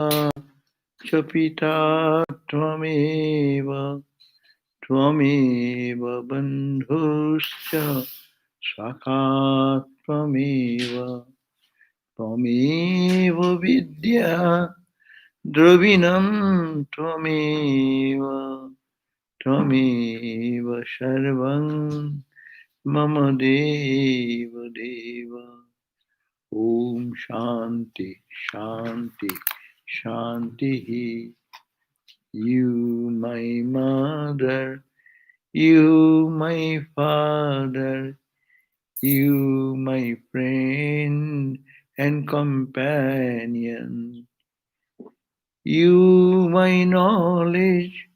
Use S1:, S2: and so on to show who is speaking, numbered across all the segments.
S1: cha pita tvameva tvameva bandhuscha sakha tvameva tvameva vidya dravinam tvameva tvameva sarvam mama deva deva. Om Shanti, Shanti, Shanti. You, my mother, you, my father, you, my friend and companion, you, my knowledge,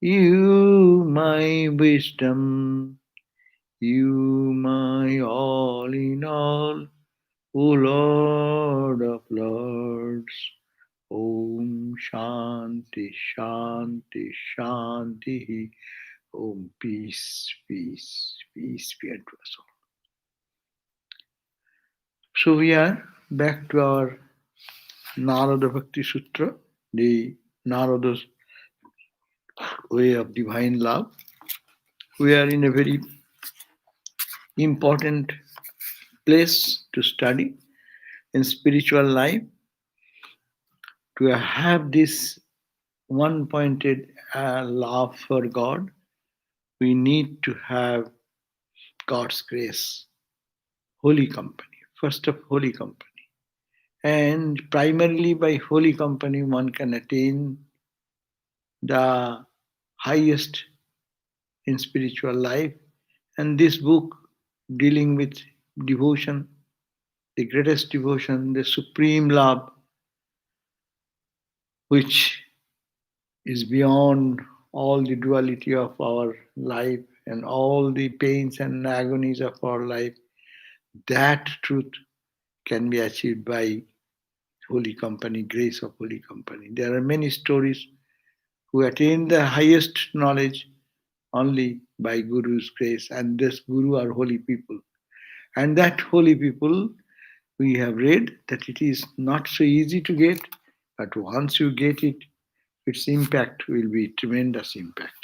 S1: you, my wisdom, you, my all in all, O Lord of Lords. Om Shanti, Shanti, Shanti. Om peace, peace, peace be unto us all. So we are back to our Narada Bhakti Sutra, the Narada's way of divine love. We are in a very important place to study in spiritual life, to have this one-pointed love for God. We need to have God's grace, holy company, first of holy company. And primarily by holy company, one can attain the highest in spiritual life. And this book dealing with devotion, the greatest devotion, the supreme love, which is beyond all the duality of our life and all the pains and agonies of our life, that truth can be achieved by holy company, grace of holy company. There are many stories who attain the highest knowledge only by Guru's grace, and this Guru are holy people. And that holy people, we have read that it is not so easy to get, but once you get it, its impact will be tremendous impact.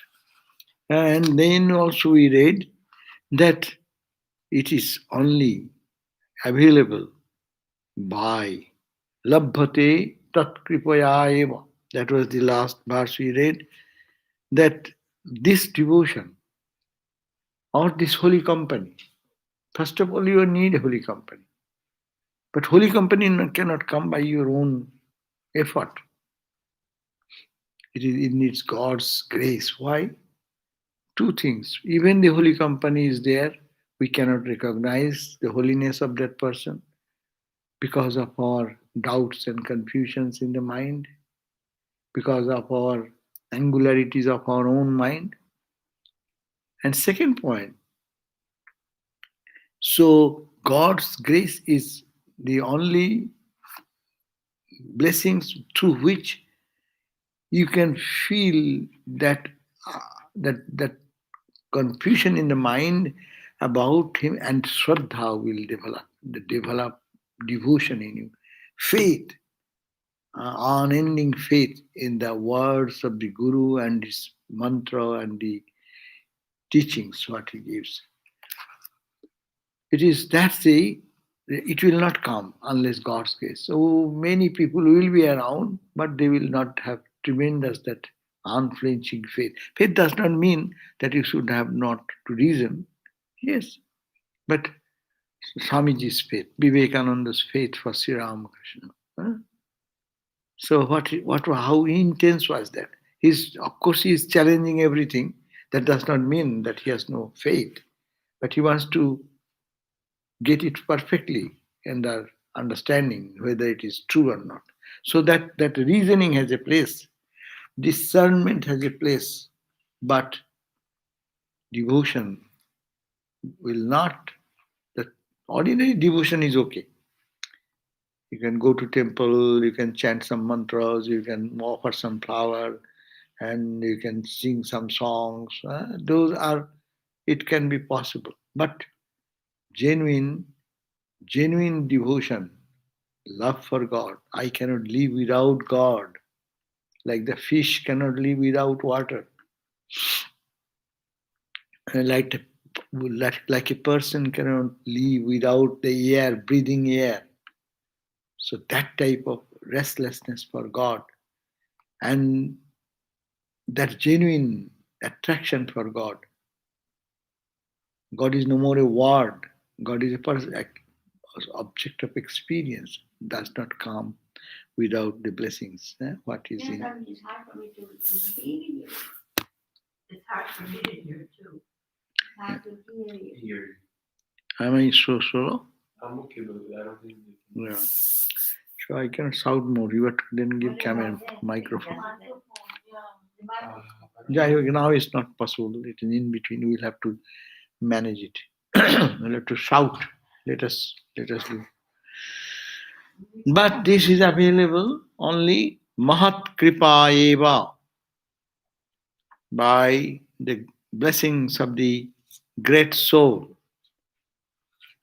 S1: And then also we read that it is only available by labhate tat kripaya eva. That was the last verse we read. That this devotion or this holy company, first of all, you need a holy company. But holy company cannot come by your own effort. It needs God's grace. Why? Two things. Even the holy company is there, we cannot recognize the holiness of that person because of our doubts and confusions in the mind, because of our angularities of our own mind. And second point, so God's grace is the only blessings through which you can feel that that confusion in the mind about him, and shraddha will develop devotion in you, faith, unending faith in the words of the Guru and his mantra and the teachings what he gives. It is that way, it will not come unless God's grace. So many people will be around, but they will not have tremendous that unflinching faith. Faith does not mean that you should have not to reason. Yes, but Swamiji's faith, Vivekananda's faith for Sri Ramakrishna. Huh? So how intense was that? Of course, he is challenging everything. That does not mean that he has no faith, but he wants to get it perfectly in their understanding whether it is true or not. So that reasoning has a place, discernment has a place, but devotion will not. The ordinary devotion is okay. You can go to temple, you can chant some mantras, you can offer some flower, and you can sing some songs. It can be possible. But genuine devotion love for God. I cannot live without God. Like the fish cannot live without water. And like a person cannot live without the air, breathing air. So that type of restlessness for God and that genuine attraction for God. God is no more a word. God is a person, object of experience. Does not come without the blessings. What is in?
S2: I mean, it's hard for me to hear. It's hard for me to hear too. It's hard to hear you.
S1: Am I so slow?
S2: I'm okay, but I don't think.
S1: Yeah. So I can shout more. You have to then give camera microphone. Yeah, now it's not possible. It is in between. We'll have to manage it. We'll have to shout. Let us do. But this is available only Mahat Kripa Eva, by the blessings of the great soul.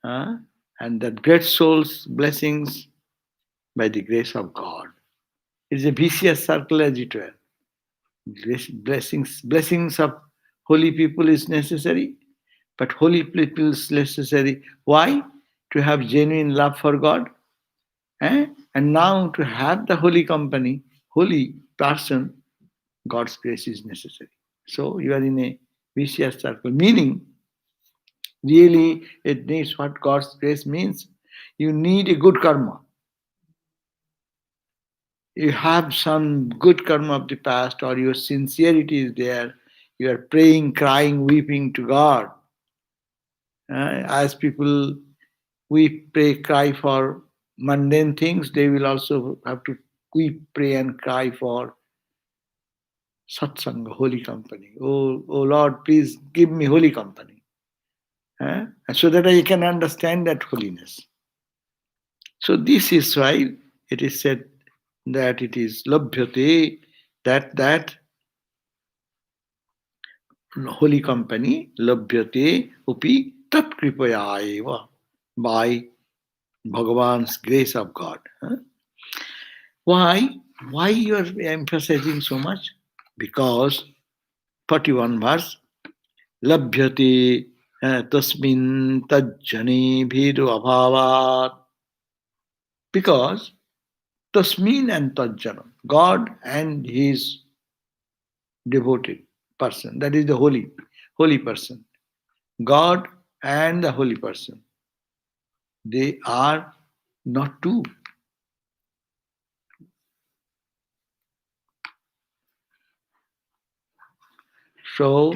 S1: And that great soul's blessings by the grace of God. It's a vicious circle as it were. Blessings of holy people is necessary, but holy people is necessary. Why? To have genuine love for God. And now to have the holy company, holy person, God's grace is necessary. So you are in a vicious circle, meaning really it needs what God's grace means. You need a good karma. You have some good karma of the past, or your sincerity is there. You are praying, crying, weeping to God. As people weep, pray, cry for mundane things, they will also have to weep, pray, and cry for satsanga, holy company. Oh Lord, please give me holy company, so that I can understand that holiness. So this is why it is said that it is labhyate, that holy company, labhyate upi tat kripaya eva, by Bhagavan's grace of God. Why? Why you are emphasizing so much? Because 41 verse, labhyate tasmin tajjane bhidu abhavat. Because tasmin and tajjana, God and his devoted person, that is the holy person. God and the holy person, they are not two. So,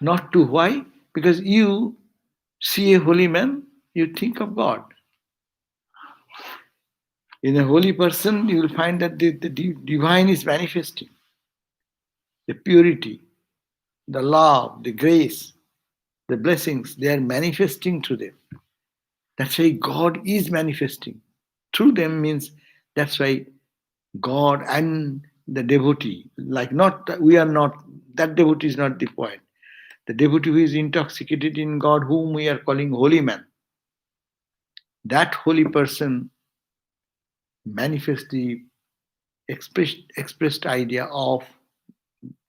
S1: not two. Why? Because you see a holy man, you think of God. In a holy person, you will find that the divine is manifesting. The purity, the love, the grace, the blessings, they are manifesting through them. That's why God is manifesting through them, means that's why God and the devotee, like not, we are not, that devotee is not the point. The devotee who is intoxicated in God, whom we are calling holy man, that holy person manifests the expressed idea of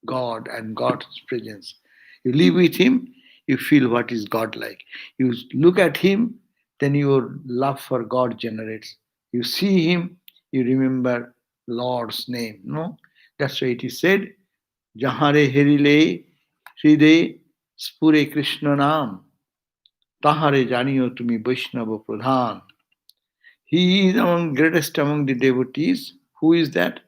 S1: God and God's presence. You live with Him, you feel what is God like. You look at Him, then your love for God generates. You see Him, you remember Lord's name. No? That's why it is said, Jahare herile hriday spure Krishna naam, tahare janiyo tumi Vaishnava pradhan. He is among greatest among the devotees. Who is that?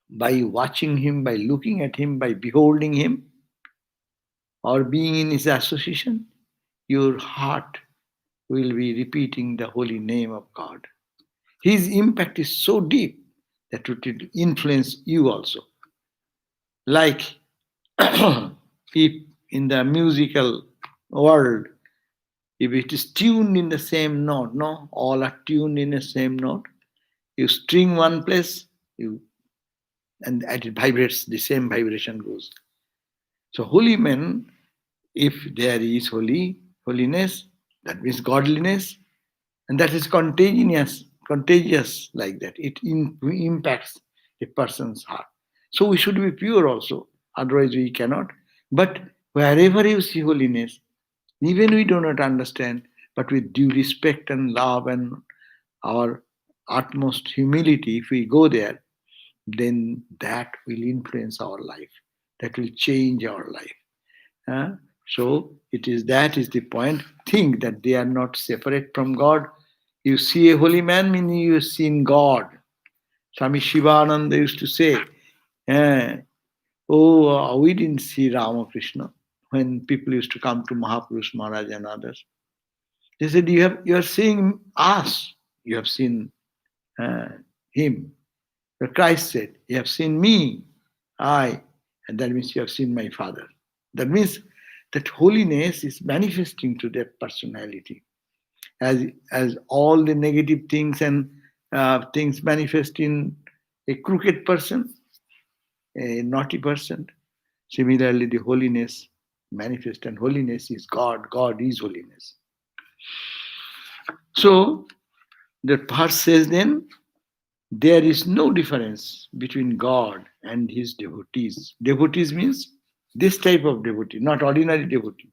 S1: By watching him, by looking at him, by beholding him, or being in his association, your heart will be repeating the holy name of God. His impact is so deep that it will influence you also. Like if in the musical world, if it is tuned in the same note, no, all are tuned in the same note. You string one place, and it vibrates, the same vibration goes. So holy men, if there is holiness, that means godliness, And that is contagious like that. It impacts a person's heart. So we should be pure also, otherwise we cannot. But wherever you see holiness, even we do not understand, but with due respect and love and our utmost humility, if we go there, then that will influence our life. That will change our life. Huh? So it is that is the point. Think that they are not separate from God. You see a holy man, meaning you have seen God. Swami Shivananda used to say, eh, we didn't see Ramakrishna when people used to come to Mahapurush Maharaj and others. They said, you are seeing us. You have seen uh, him. But Christ said, you have seen me, I, and that means you have seen my Father. That means that holiness is manifesting to their personality. As all the negative things and things manifest in a crooked person, a naughty person, similarly the holiness manifest, and holiness is God. God is holiness. So the verse says then, there is no difference between God and his devotees. Devotees means this type of devotee, not ordinary devotee,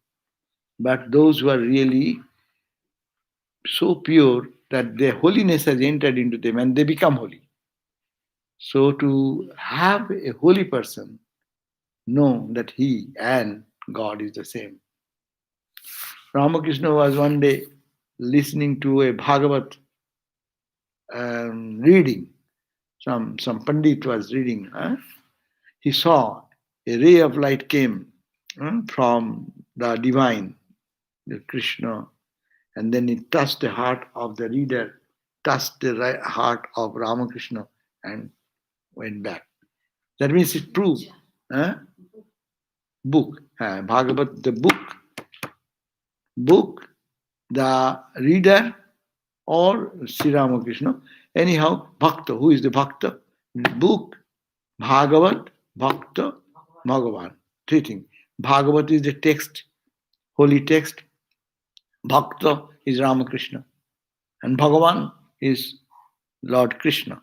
S1: but those who are really so pure that their holiness has entered into them and they become holy. So to have a holy person know that he and God is the same. Ramakrishna was one day listening to a Bhagavat reading. Some Pandit was reading. He saw a ray of light came from the divine, the Krishna, and then it touched the heart of the reader, touched the heart of Ramakrishna, and went back. That means it proved. Book, Bhagavat, the book, the reader, or Sri Ramakrishna. Anyhow, Bhakta. Who is the Bhakta? Book, Bhagavat, Bhakta, Bhagavan. Three things. Bhagavat is the text, holy text. Bhakta is Ramakrishna. And Bhagavan is Lord Krishna.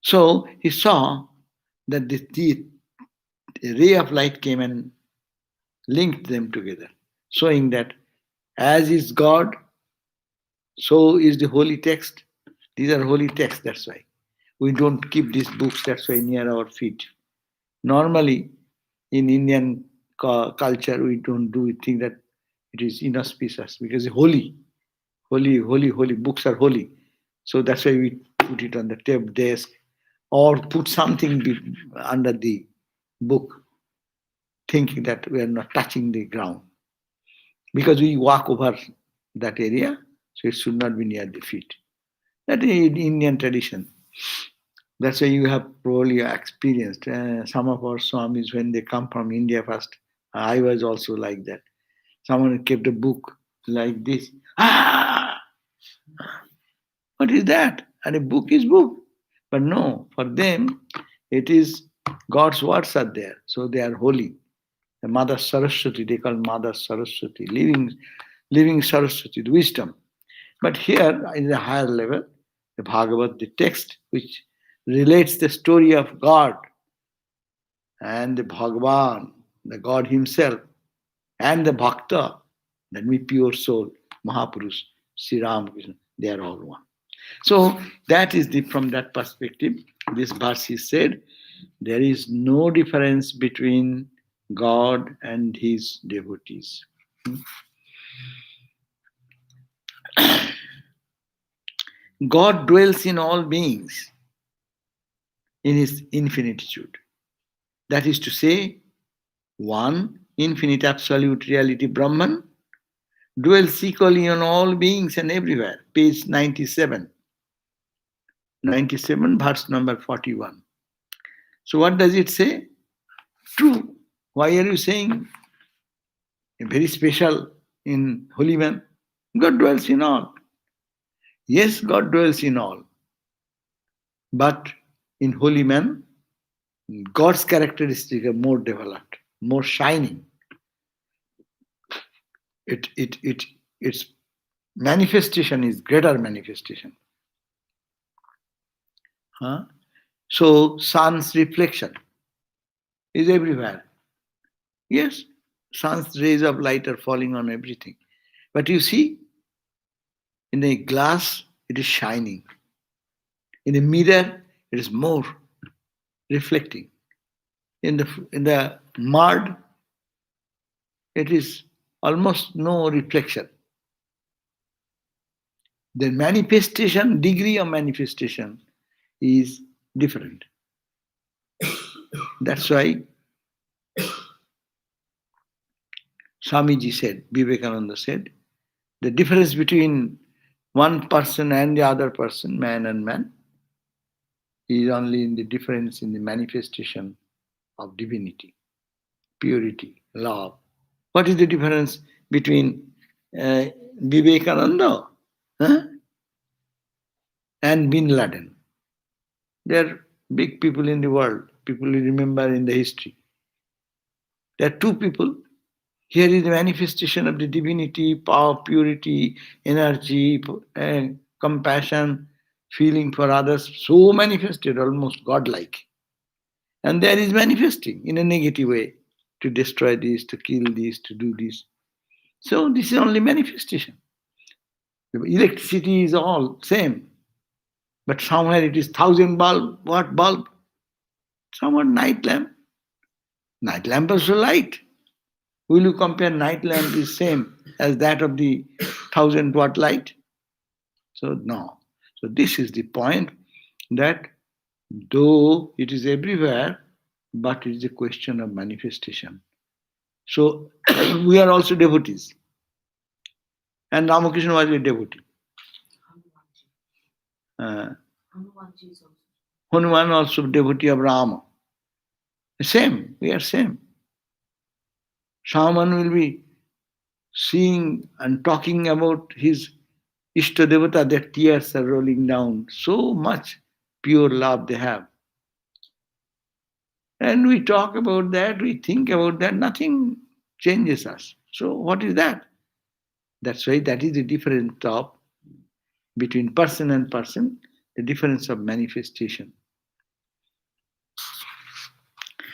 S1: So he saw that the ray of light came and linked them together, showing that as is God, so is the holy text. These are holy texts, that's why. We don't keep these books, that's why, near our feet. Normally, in Indian culture, we don't do it, think that it is inauspicious because holy, holy, books are holy. So that's why we put it on the desk or put something under the book, thinking that we are not touching the ground. Because we walk over that area, so it should not be near the feet. That is Indian tradition. That's why you have probably experienced. Some of our Swamis, when they come from India first, I was also like that. Someone kept a book like this. What is that? And a book is book. But no, for them, it is God's words are there, so they are holy. The Mother Saraswati, they call Mother Saraswati, living Saraswati, the wisdom. But here, in the higher level, the Bhagavad, the text which relates the story of God and the Bhagavan, the God Himself, and the Bhakta, that means pure soul, Mahapurush, Sri Ramakrishna, they are all one. So that is from that perspective, this verse is said, there is no difference between God and his devotees. God dwells in all beings in his infinitude. That is to say, one infinite absolute reality Brahman dwells equally on all beings and everywhere. Page 97. 97, verse number 41. So what does it say? True. Why are you saying very special in holy man? God dwells in all. Yes, God dwells in all. But in holy man, God's characteristics are more developed, more shining. Its manifestation is greater manifestation. Huh? So sun's reflection is everywhere. Yes, sun's rays of light are falling on everything. But you see, in a glass, it is shining. In a mirror, it is more reflecting. In the mud, it is almost no reflection. The manifestation, degree of manifestation is different. That's why Swamiji said, Vivekananda said, the difference between one person and the other person, man and man, is only in the difference in the manifestation of divinity, purity, love. What is the difference between Vivekananda, huh, and Bin Laden? They are big people in the world, people you remember in the history. There are two people. Here is the manifestation of the divinity, power, purity, energy, and compassion, feeling for others, so manifested, almost godlike. And there is manifesting in a negative way to destroy this, to kill this, to do this. So this is only manifestation. The electricity is all same, but somewhere it is 1,000 watt bulb, somewhere night lamp. Night lamp also light. Will you compare night lamp is same as that of the 1,000 watt light? So no. So this is the point, that though it is everywhere, but it is a question of manifestation. So we are also devotees. And Ramakrishna was a devotee. Hanuman also devotee of Rama. Same, we are same. Someone will be seeing and talking about his Ishta Devata, their tears are rolling down. So much pure love they have. And we talk about that, we think about that, nothing changes us. So what is that? That's why that is the difference of between person and person, the difference of manifestation.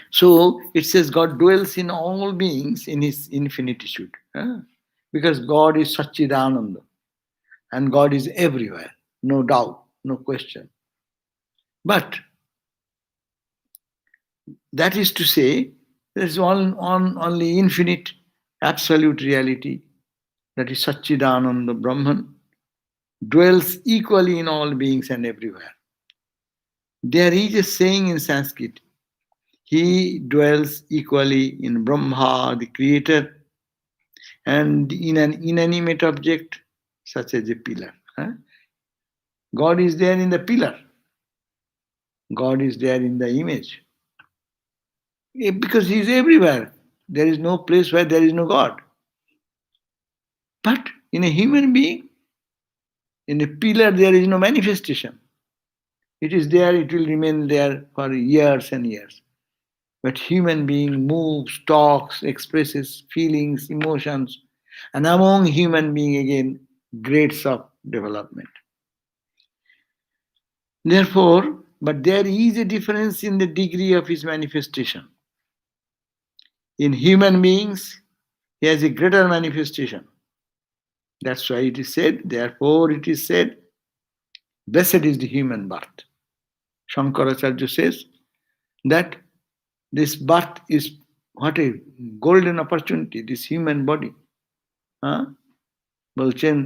S1: So it says God dwells in all beings in his infinitude. Because God is Satchidananda. And God is everywhere, no doubt, no question. But that is to say, there is only infinite, absolute reality, that is Satchidananda Brahman, dwells equally in all beings and everywhere. There is a saying in Sanskrit, he dwells equally in Brahma, the creator, and in an inanimate object, such as a pillar. God is there in the pillar. God is there in the image. Because he is everywhere. There is no place where there is no God. But in a human being, in a pillar, there is no manifestation. It is there, it will remain there for years and years. But human being moves, talks, expresses feelings, emotions, and among human being again, grades of development. Therefore, but there is a difference in the degree of his manifestation. In human beings, he has a greater manifestation. That's why it is said, therefore it is said, blessed is the human birth. Shankaracharya says that this birth is what a golden opportunity, this human body. বলছেন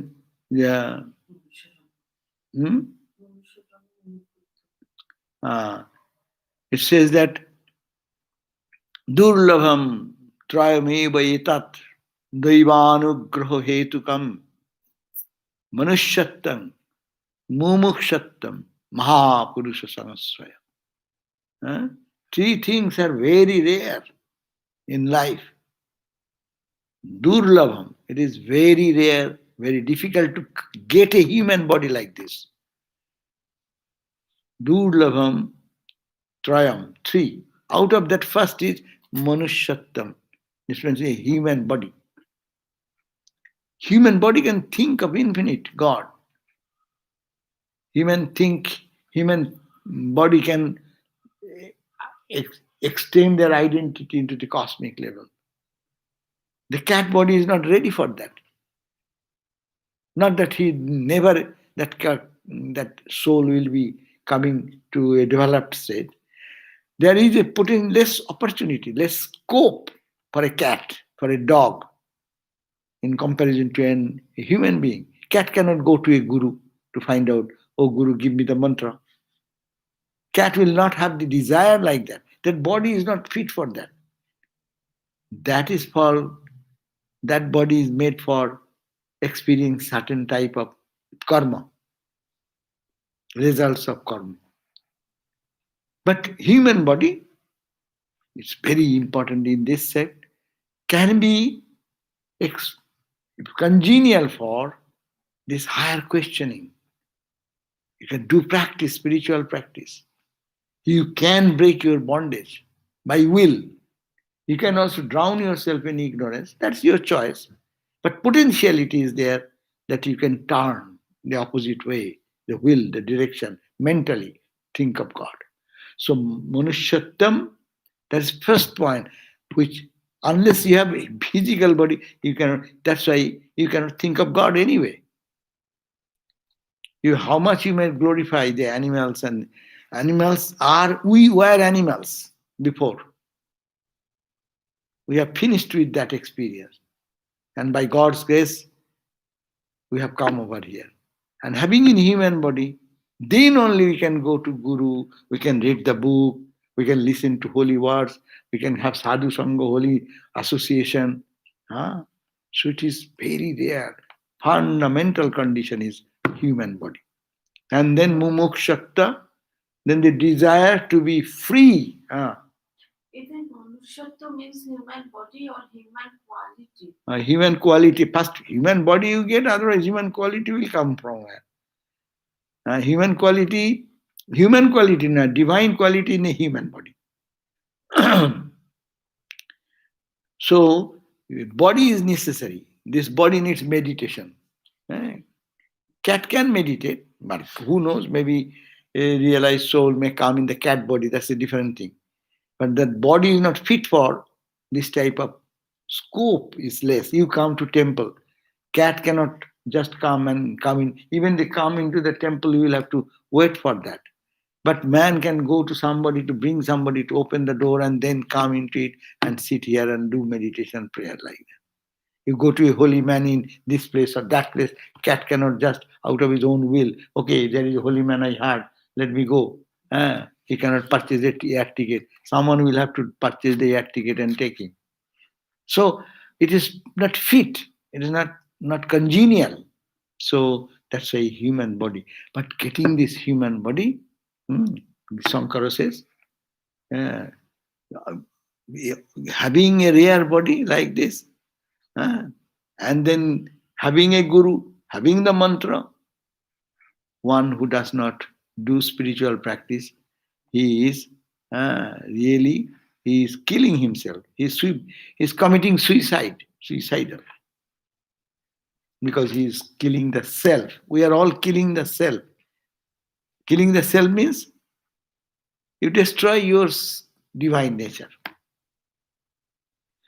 S1: it says that durlabham trayameva etat daivanugraho hetukam manushyatam mumukshatam mahapurusha sanasvaya. Three things are very rare in life. Durlabham, it is very rare, very difficult to get a human body like this. Durlabham trayam, three. Out of that first is manushyatam. This means a human body. Human body can think of infinite God. Human body can extend their identity into the cosmic level. The cat body is not ready for that. Not that he never that soul will be coming to a developed state. There is a putting less opportunity, less scope for a cat, for a dog, in comparison to a human being. Cat cannot go to a guru to find out, oh guru, give me the mantra. Cat will not have the desire like that. That body is not fit for that. That is for that body is made for experiencing certain type of karma, results of karma. But human body, it's very important in this set, can be congenial for this higher questioning. You can do practice, spiritual practice. You can break your bondage by will. You can also drown yourself in ignorance. That's your choice. But potentiality is there that you can turn the opposite way, the will, the direction, mentally think of God. So Manushyatam, that's first point, which unless you have a physical body, you cannot, that's why you cannot think of God anyway. How much you may glorify the animals, and we were animals before. We have finished with that experience. And by God's grace, we have come over here. And having in human body, then only we can go to Guru, we can read the book, we can listen to holy words, we can have sadhu sangha, holy association. Huh? So it is very rare. Fundamental condition is human body. And then mumukshakta, then the desire to be free.
S2: Even Manushyattva means human body or human quality?
S1: Human quality. First, human body you get, otherwise human quality will come from where? Human quality, not divine quality in a human body. So, body is necessary. This body needs meditation. Cat can meditate, but who knows, maybe a realized soul may come in the cat body, that's a different thing. But that body is not fit for this type of scope is less. You come to temple. Cat cannot just come in. Even they come into the temple, you will have to wait for that. But man can go to somebody to bring somebody to open the door and then come into it and sit here and do meditation prayer like that. You go to a holy man in this place or that place, cat cannot just out of his own will, okay, there is a holy man I heard, let me go. He cannot purchase the air ticket. Someone will have to purchase the air ticket and take him. So it is not fit. It is not congenial. So that's why human body. But getting this human body, Sankara says, having a rare body like this, and then having a guru, having the mantra, one who does not do spiritual practice, he is really, he is killing himself. He is committing suicidal. Because he is killing the self. We are all killing the self. Killing the self means you destroy your divine nature.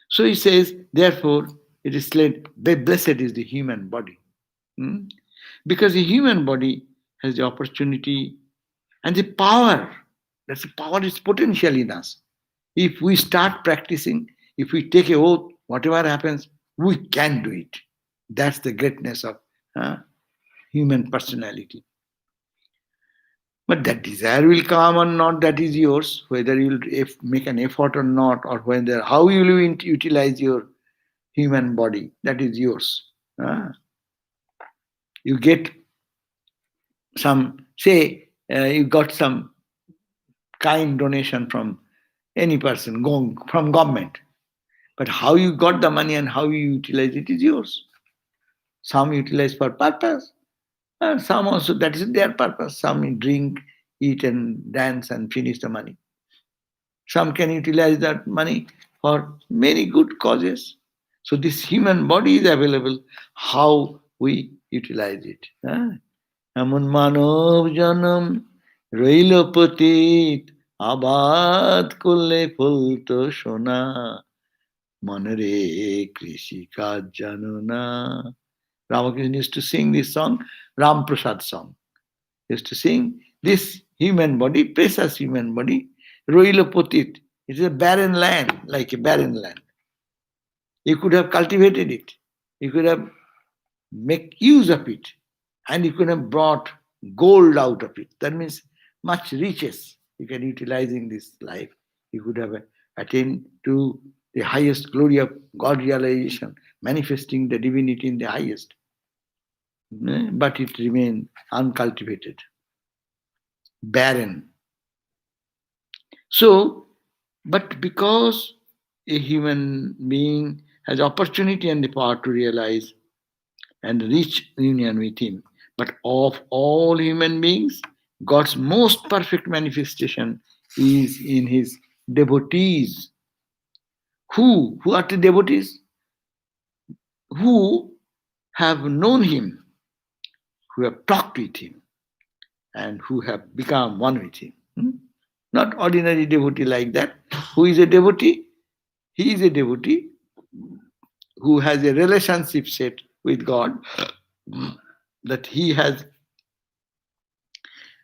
S1: So he says, therefore, it is said, blessed is the human body. Because the human body has the opportunity and the power. That's the power is potential in us. If we start practicing, if we take a oath, whatever happens, we can do it. That's the greatness of human personality. But that desire will come or not, that is yours. Whether you will make an effort or not, or whether how you will utilize your human body, that is yours. You get some, say, you got some kind donation from any person, from government. But how you got the money and how you utilize it is yours. Some utilize for purpose, and some also, that is their purpose. Some drink, eat and dance and finish the money. Some can utilize that money for many good causes. So this human body is available, how we utilize it. এমন মানব জনম রইল পতিত আবাদ করলে ফলতো সোনা মনরে কৃষি কাজ জানো না. Ramakrishna used to sing this song, Ram Prasad song. He used to sing this human body, precious human body, roilo potit. It is a barren land, like a barren land. You could have cultivated it. You could have make use of it. And you could have brought gold out of it. That means much riches you can utilize in this life. You could have attained to the highest glory of God realization, manifesting the divinity in the highest. But it remained uncultivated, barren. So, but because a human being has opportunity and the power to realize and reach union with him, but of all human beings, God's most perfect manifestation is in his devotees. Who are the devotees? Who have known him, who have talked with him, and who have become one with him. Not ordinary devotee like that. Who is a devotee? He is a devotee who has a relationship set with God, that he has,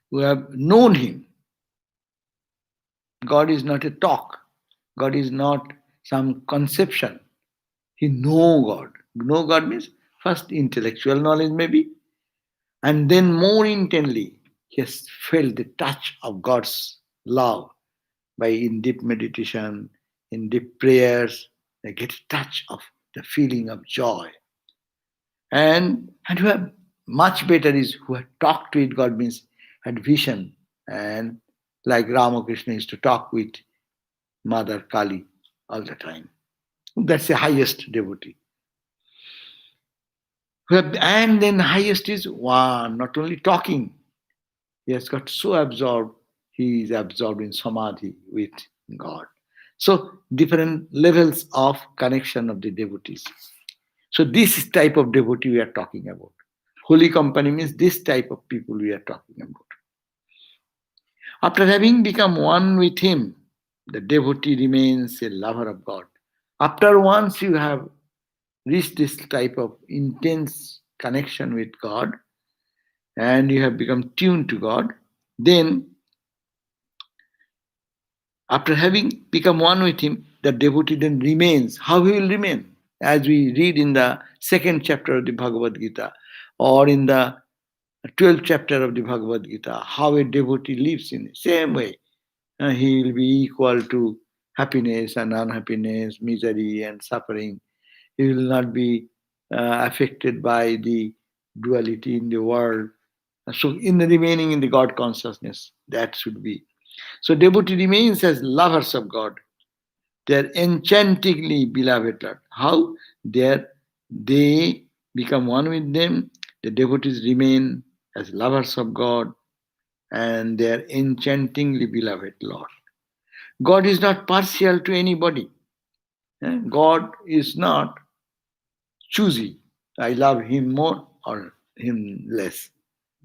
S1: who have known him. God is not a talk. God is not some conception. He know God. Know God means first intellectual knowledge maybe, and then more intently he has felt the touch of God's love by in deep meditation, in deep prayers. They get a touch of the feeling of joy. And who have much better is who have talked with God, means had vision, and like Ramakrishna used to talk with Mother Kali all the time. That's the highest devotee. And then highest is one, not only talking. He has got so absorbed, he is absorbed in samadhi with God. So different levels of connection of the devotees. So this type of devotee we are talking about. Holy company means this type of people we are talking about. After having become one with him, the devotee remains a lover of God. After once you have reached this type of intense connection with God and you have become tuned to God, then after having become one with him, the devotee then remains. How he will remain? As we read in the second chapter of the Bhagavad Gita or in the 12th chapter of the Bhagavad Gita, how a devotee lives in the same way. He will be equal to happiness and unhappiness, misery and suffering. He will not be affected by the duality in the world. So in the remaining in the God consciousness, that should be. So devotee remains as lovers of God. They are enchantingly beloved Lord. How? They become one with them. The devotees remain as lovers of God and they are enchantingly beloved Lord. God is not partial to anybody. God is not choosy. I love him more or him less.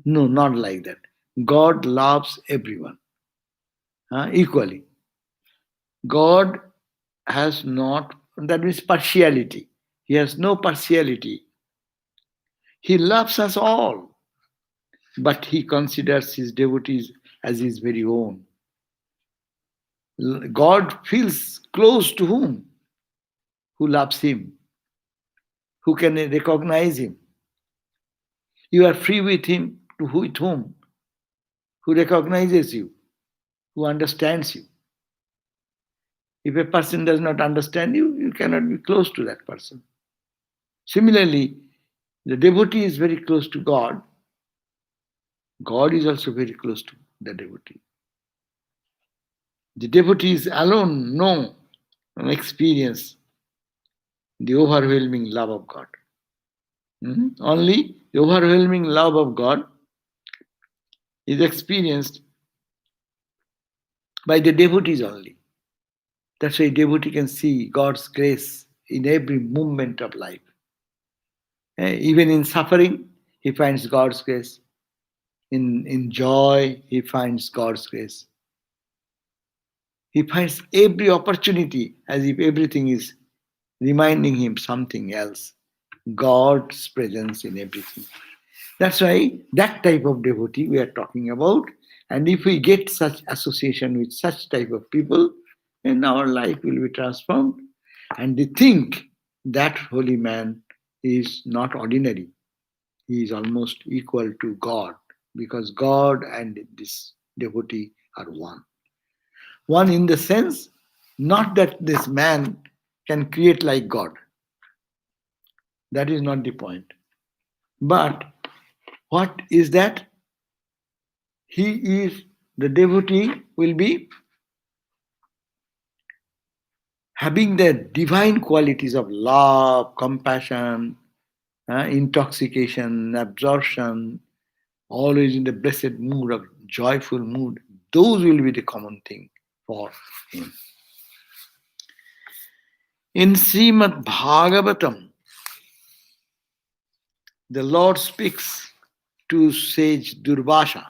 S1: No, not like that. God loves everyone equally. God has not, that means partiality. He has no partiality. He loves us all, but he considers his devotees as his very own. God feels close to whom? Who loves him, who can recognize him. You are free with him, with whom? Who recognizes you, who understands you. If a person does not understand you, you cannot be close to that person. Similarly, the devotee is very close to God. God is also very close to the devotee. The devotees alone know and experience the overwhelming love of God. Only the overwhelming love of God is experienced by the devotees only. That's why a devotee can see God's grace in every movement of life. Even in suffering, he finds God's grace. In joy, he finds God's grace. He finds every opportunity as if everything is reminding him something else. God's presence in everything. That's why that type of devotee we are talking about. And if we get such association with such type of people, then our life will be transformed. And they think that holy man is not ordinary. He is almost equal to God, because God and this devotee are one. One in the sense, not that this man can create like God. That is not the point. But what is that? He is, the devotee will be having the divine qualities of love, compassion, intoxication, absorption, always in the blessed mood of joyful mood. Those will be the common thing for him. In Srimad Bhagavatam, the Lord speaks to sage Durvasa.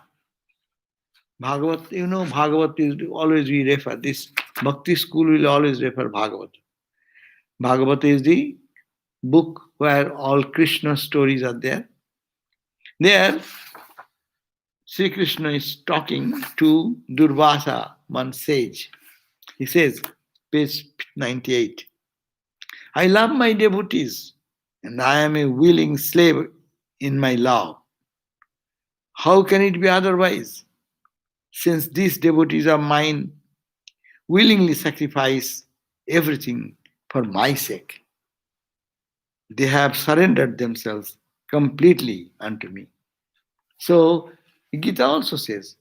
S1: Bhagavat, Bhagavat is always we refer, this Bhakti school will always refer Bhagavat. Bhagavat is the book where all Krishna stories are there. There, Sri Krishna is talking to Durvasa, one sage. He says, page 98, I love my devotees and I am a willing slave in my love. How can it be otherwise? Since these devotees of mine willingly sacrifice everything for my sake. They have surrendered themselves completely unto me. So, Gita also says,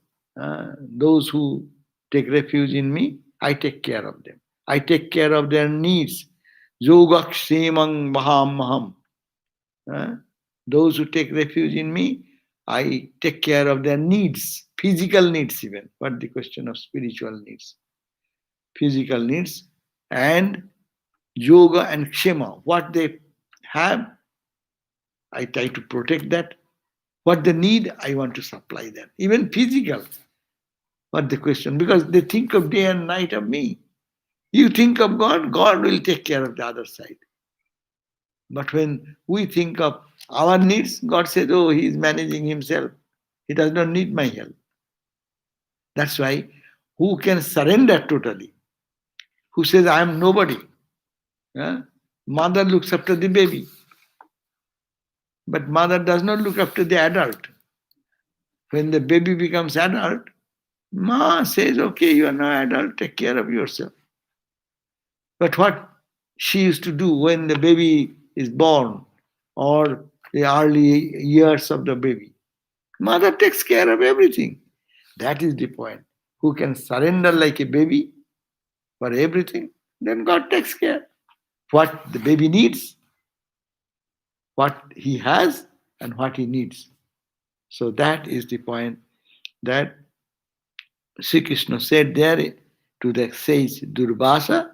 S1: those who take refuge in me, I take care of them. I take care of their needs. Yogakshemang maham maham. Those who take refuge in me, I take care of their needs, physical needs even. What the question of spiritual needs? Physical needs and yoga and kshema. What they have, I try to protect that. What they need, I want to supply them. Even physical. What the question? Because they think of day and night of me. You think of God, God will take care of the other side. But when we think of our needs, God says, oh, he is managing himself. He does not need my help. That's why who can surrender totally? Who says, I am nobody? Mother looks after the baby. But mother does not look after the adult. When the baby becomes adult, Ma says, okay, you are now adult, take care of yourself. But what she used to do when the baby is born or the early years of the baby, mother takes care of everything. That is the point. Who can surrender like a baby for everything, then God takes care. What the baby needs, what he has, and what he needs. So that is the point that Sri Krishna said there to the sage Durvasa,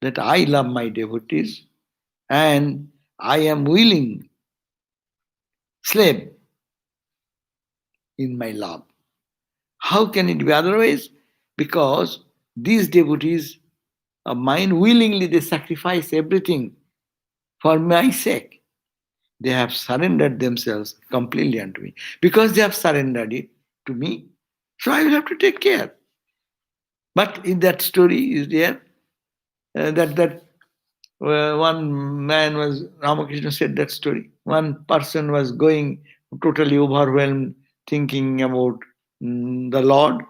S1: that I love my devotees and I am willing slave in my love. How can it be otherwise? Because these devotees of mine willingly they sacrifice everything for my sake. They have surrendered themselves completely unto me. Because they have surrendered it to me, so I will have to take care. But in that story is there that one man was, Ramakrishna said that story. One person was going totally overwhelmed, thinking about the Lord,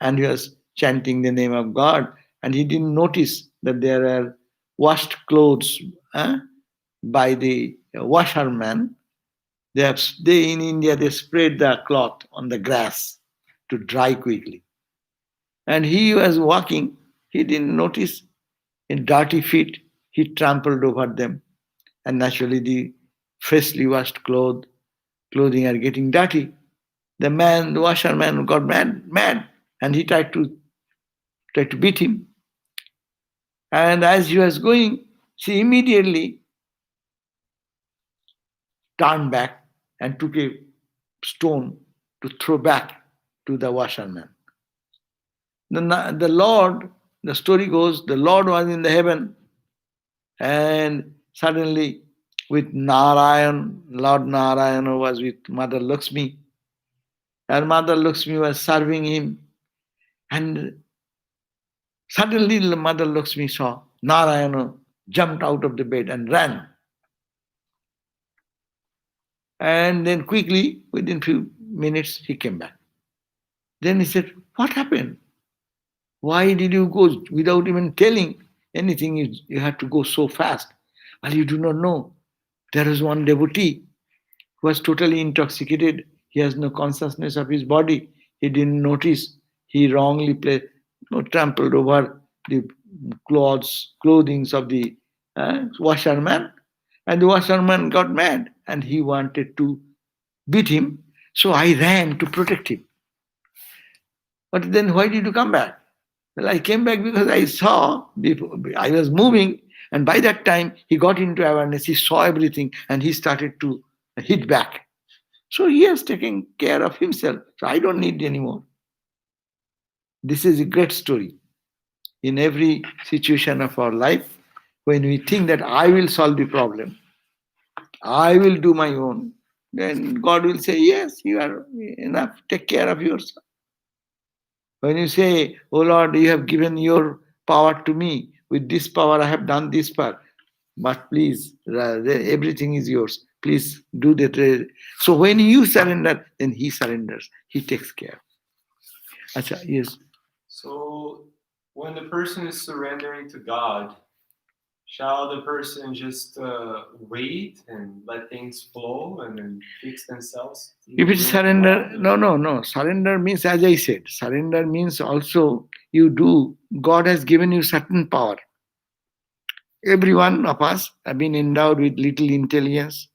S1: and he was chanting the name of God, and he didn't notice that there are washed clothes by the washerman. They in India they spread the cloth on the grass to dry quickly, and he was walking. He didn't notice. In dirty feet, he trampled over them, and naturally the freshly washed clothing are getting dirty. The washerman got mad, and he tried to beat him. And as he was going, She immediately turned back and took a stone to throw back to the washerman. The Lord, the story goes, the Lord was in the heaven, and suddenly with Narayan, Lord Narayana was with Mother Lakshmi, and Mother Lakshmi was serving him, and suddenly Mother Lakshmi saw Narayana jumped out of the bed and ran. And then quickly, within few minutes, he came back. Then he said, "What happened? Why did you go without even telling anything? You had to go so fast." Well, you do not know. There is one devotee who was totally intoxicated. He has no consciousness of his body. He didn't notice. He wrongly trampled over the clothings of the washerman. And the washerman got mad and he wanted to beat him. So I ran to protect him. But then why did you come back? Well, I came back because I saw, I was moving, and by that time he got into awareness, he saw everything, and he started to hit back. So he has taken care of himself. So I don't need anymore. This is a great story. In every situation of our life, when we think that I will solve the problem, I will do my own, then God will say, "Yes, you are enough, take care of yourself." When you say, "Oh Lord, you have given your power to me, with this power I have done this part, but please, everything is yours. Please do that." So when you surrender, then He surrenders. He takes care. Acha, yes.
S3: So when the person is surrendering to God, shall the person just wait and let things flow and then fix themselves?
S1: If it's surrender, no. Surrender means, as I said, surrender means also you do. God has given you certain power. Every one of us have been endowed with little intelligence,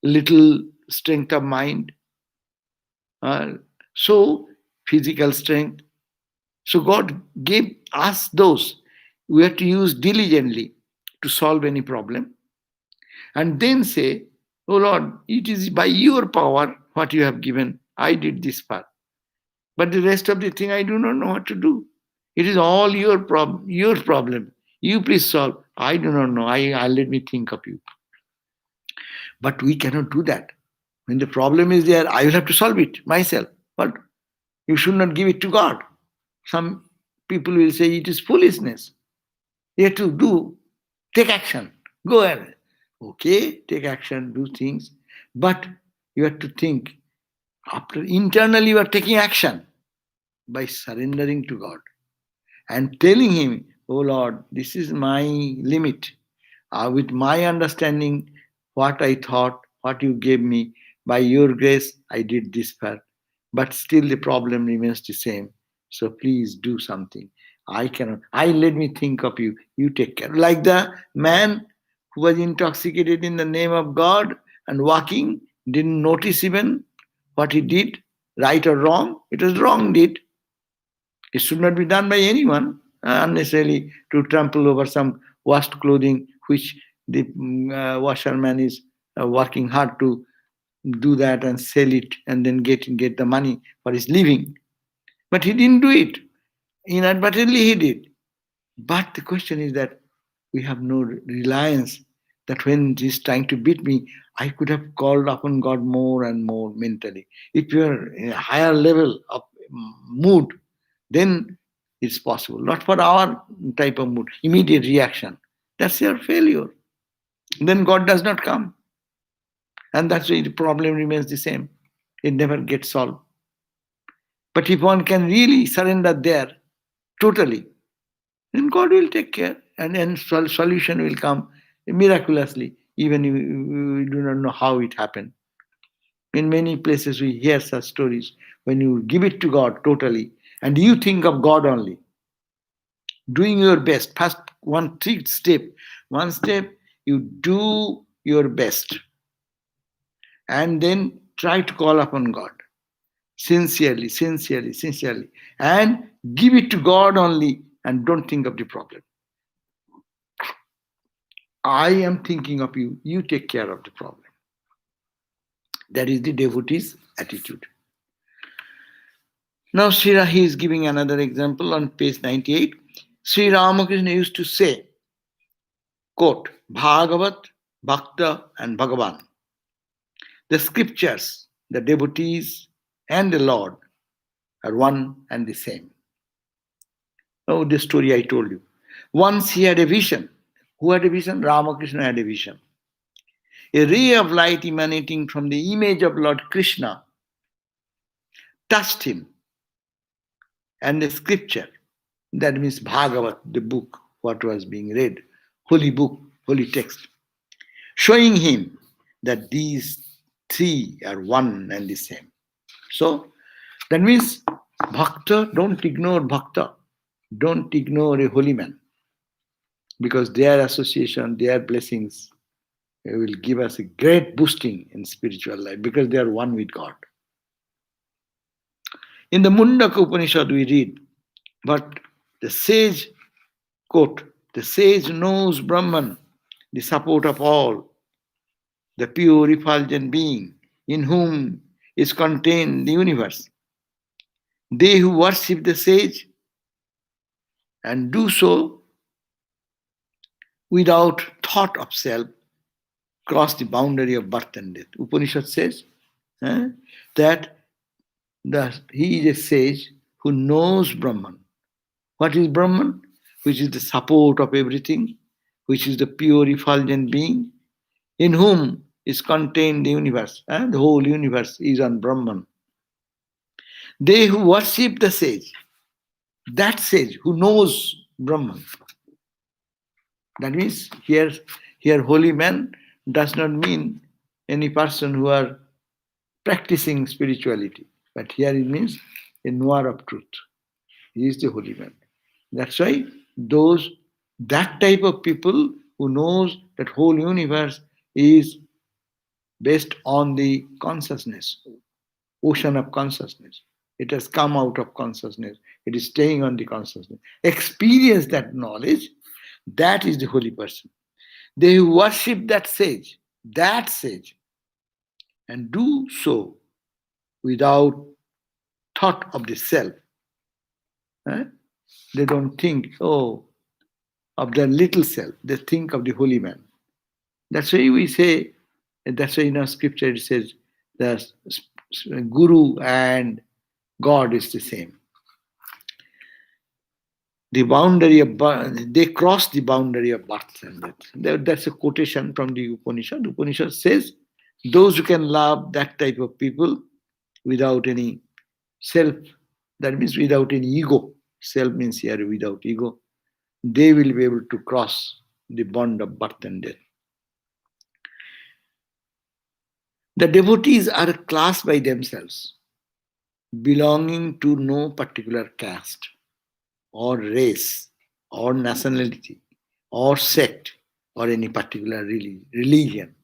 S1: little strength of mind, so physical strength. So God gave us those. We have to use diligently to solve any problem. And then say, "Oh Lord, it is by your power what you have given. I did this part. But the rest of the thing I do not know what to do. It is all your problem, your problem. You please solve. I do not know. I let me think of you." But we cannot do that. When the problem is there, I will have to solve it myself. But you should not give it to God. Some people will say it is foolishness. You have to take action. Go ahead. Okay, take action, do things. But you have to think, after internally you are taking action by surrendering to God and telling Him, "Oh Lord, this is my limit. With my understanding, what I thought, what you gave me, by your grace, I did this part. But still the problem remains the same. So please do something. I cannot. Let me think of you. You take care." Like the man who was intoxicated in the name of God and walking, didn't notice even what he did, right or wrong. It was wrong deed. It should not be done by anyone unnecessarily to trample over some washed clothing which the washerman is working hard to do that and sell it and then get the money for his living. But he didn't do it. Inadvertently he did. But the question is that we have no reliance that when he's trying to beat me, I could have called upon God more and more mentally. If you're in a higher level of mood, then it's possible. Not for our type of mood, immediate reaction. That's your failure. Then God does not come. And that's why the problem remains the same. It never gets solved. But if one can really surrender there totally, then God will take care and then solution will come miraculously, even if we do not know how it happened. In many places we hear such stories. When you give it to God totally and you think of God only, doing your best, first one step, you do your best and then try to call upon God sincerely, and give it to God only and don't think of the problem. I am thinking of you, you take care of the problem. That is the devotee's attitude. Now, he is giving another example on page 98. Sri Ramakrishna used to say, quote, Bhagavat, Bhakta, and Bhagavan. The scriptures, the devotees, and the Lord are one and the same. Oh, this story I told you. Once he had a vision. Who had a vision? Ramakrishna had a vision. A ray of light emanating from the image of Lord Krishna touched him. And the scripture, that means Bhagavat, the book, what was being read, holy book, holy text, showing him that these three are one and the same. So, that means Bhakta, don't ignore Bhakta. Don't ignore a holy man. Because their association, their blessings will give us a great boosting in spiritual life because they are one with God. In the Mundaka Upanishad we read, but the sage, quote, the sage knows Brahman, the support of all, the pure effulgent being in whom is contained the universe. They who worship the sage and do so without thought of self cross the boundary of birth and death. Upanishad says that he is a sage who knows Brahman. What is Brahman? Which is the support of everything, which is the pure effulgent being, in whom is contained the universe. The whole universe is on Brahman. They who worship the sage, that sage who knows Brahman. That means here holy man does not mean any person who are practicing spirituality. But here it means a knower of truth. He is the holy man. That's why that type of people who knows that whole universe is based on the consciousness, ocean of consciousness. It has come out of consciousness. It is staying on the consciousness. Experience that knowledge. That is the holy person. They who worship that sage, and do so without thought of the self. They don't think, of their little self. They think of the holy man. That's why we say, that's why in our scripture it says, the Guru and God is the same. The boundary of they cross the boundary of birth and death. That's a quotation from the Upanishad. Upanishad says, those who can love that type of people without any self, that means without any ego. Self means here without ego. They will be able to cross the bond of birth and death. The devotees are a class by themselves, belonging to no particular caste, or race, or nationality, or sect, or any particular religion.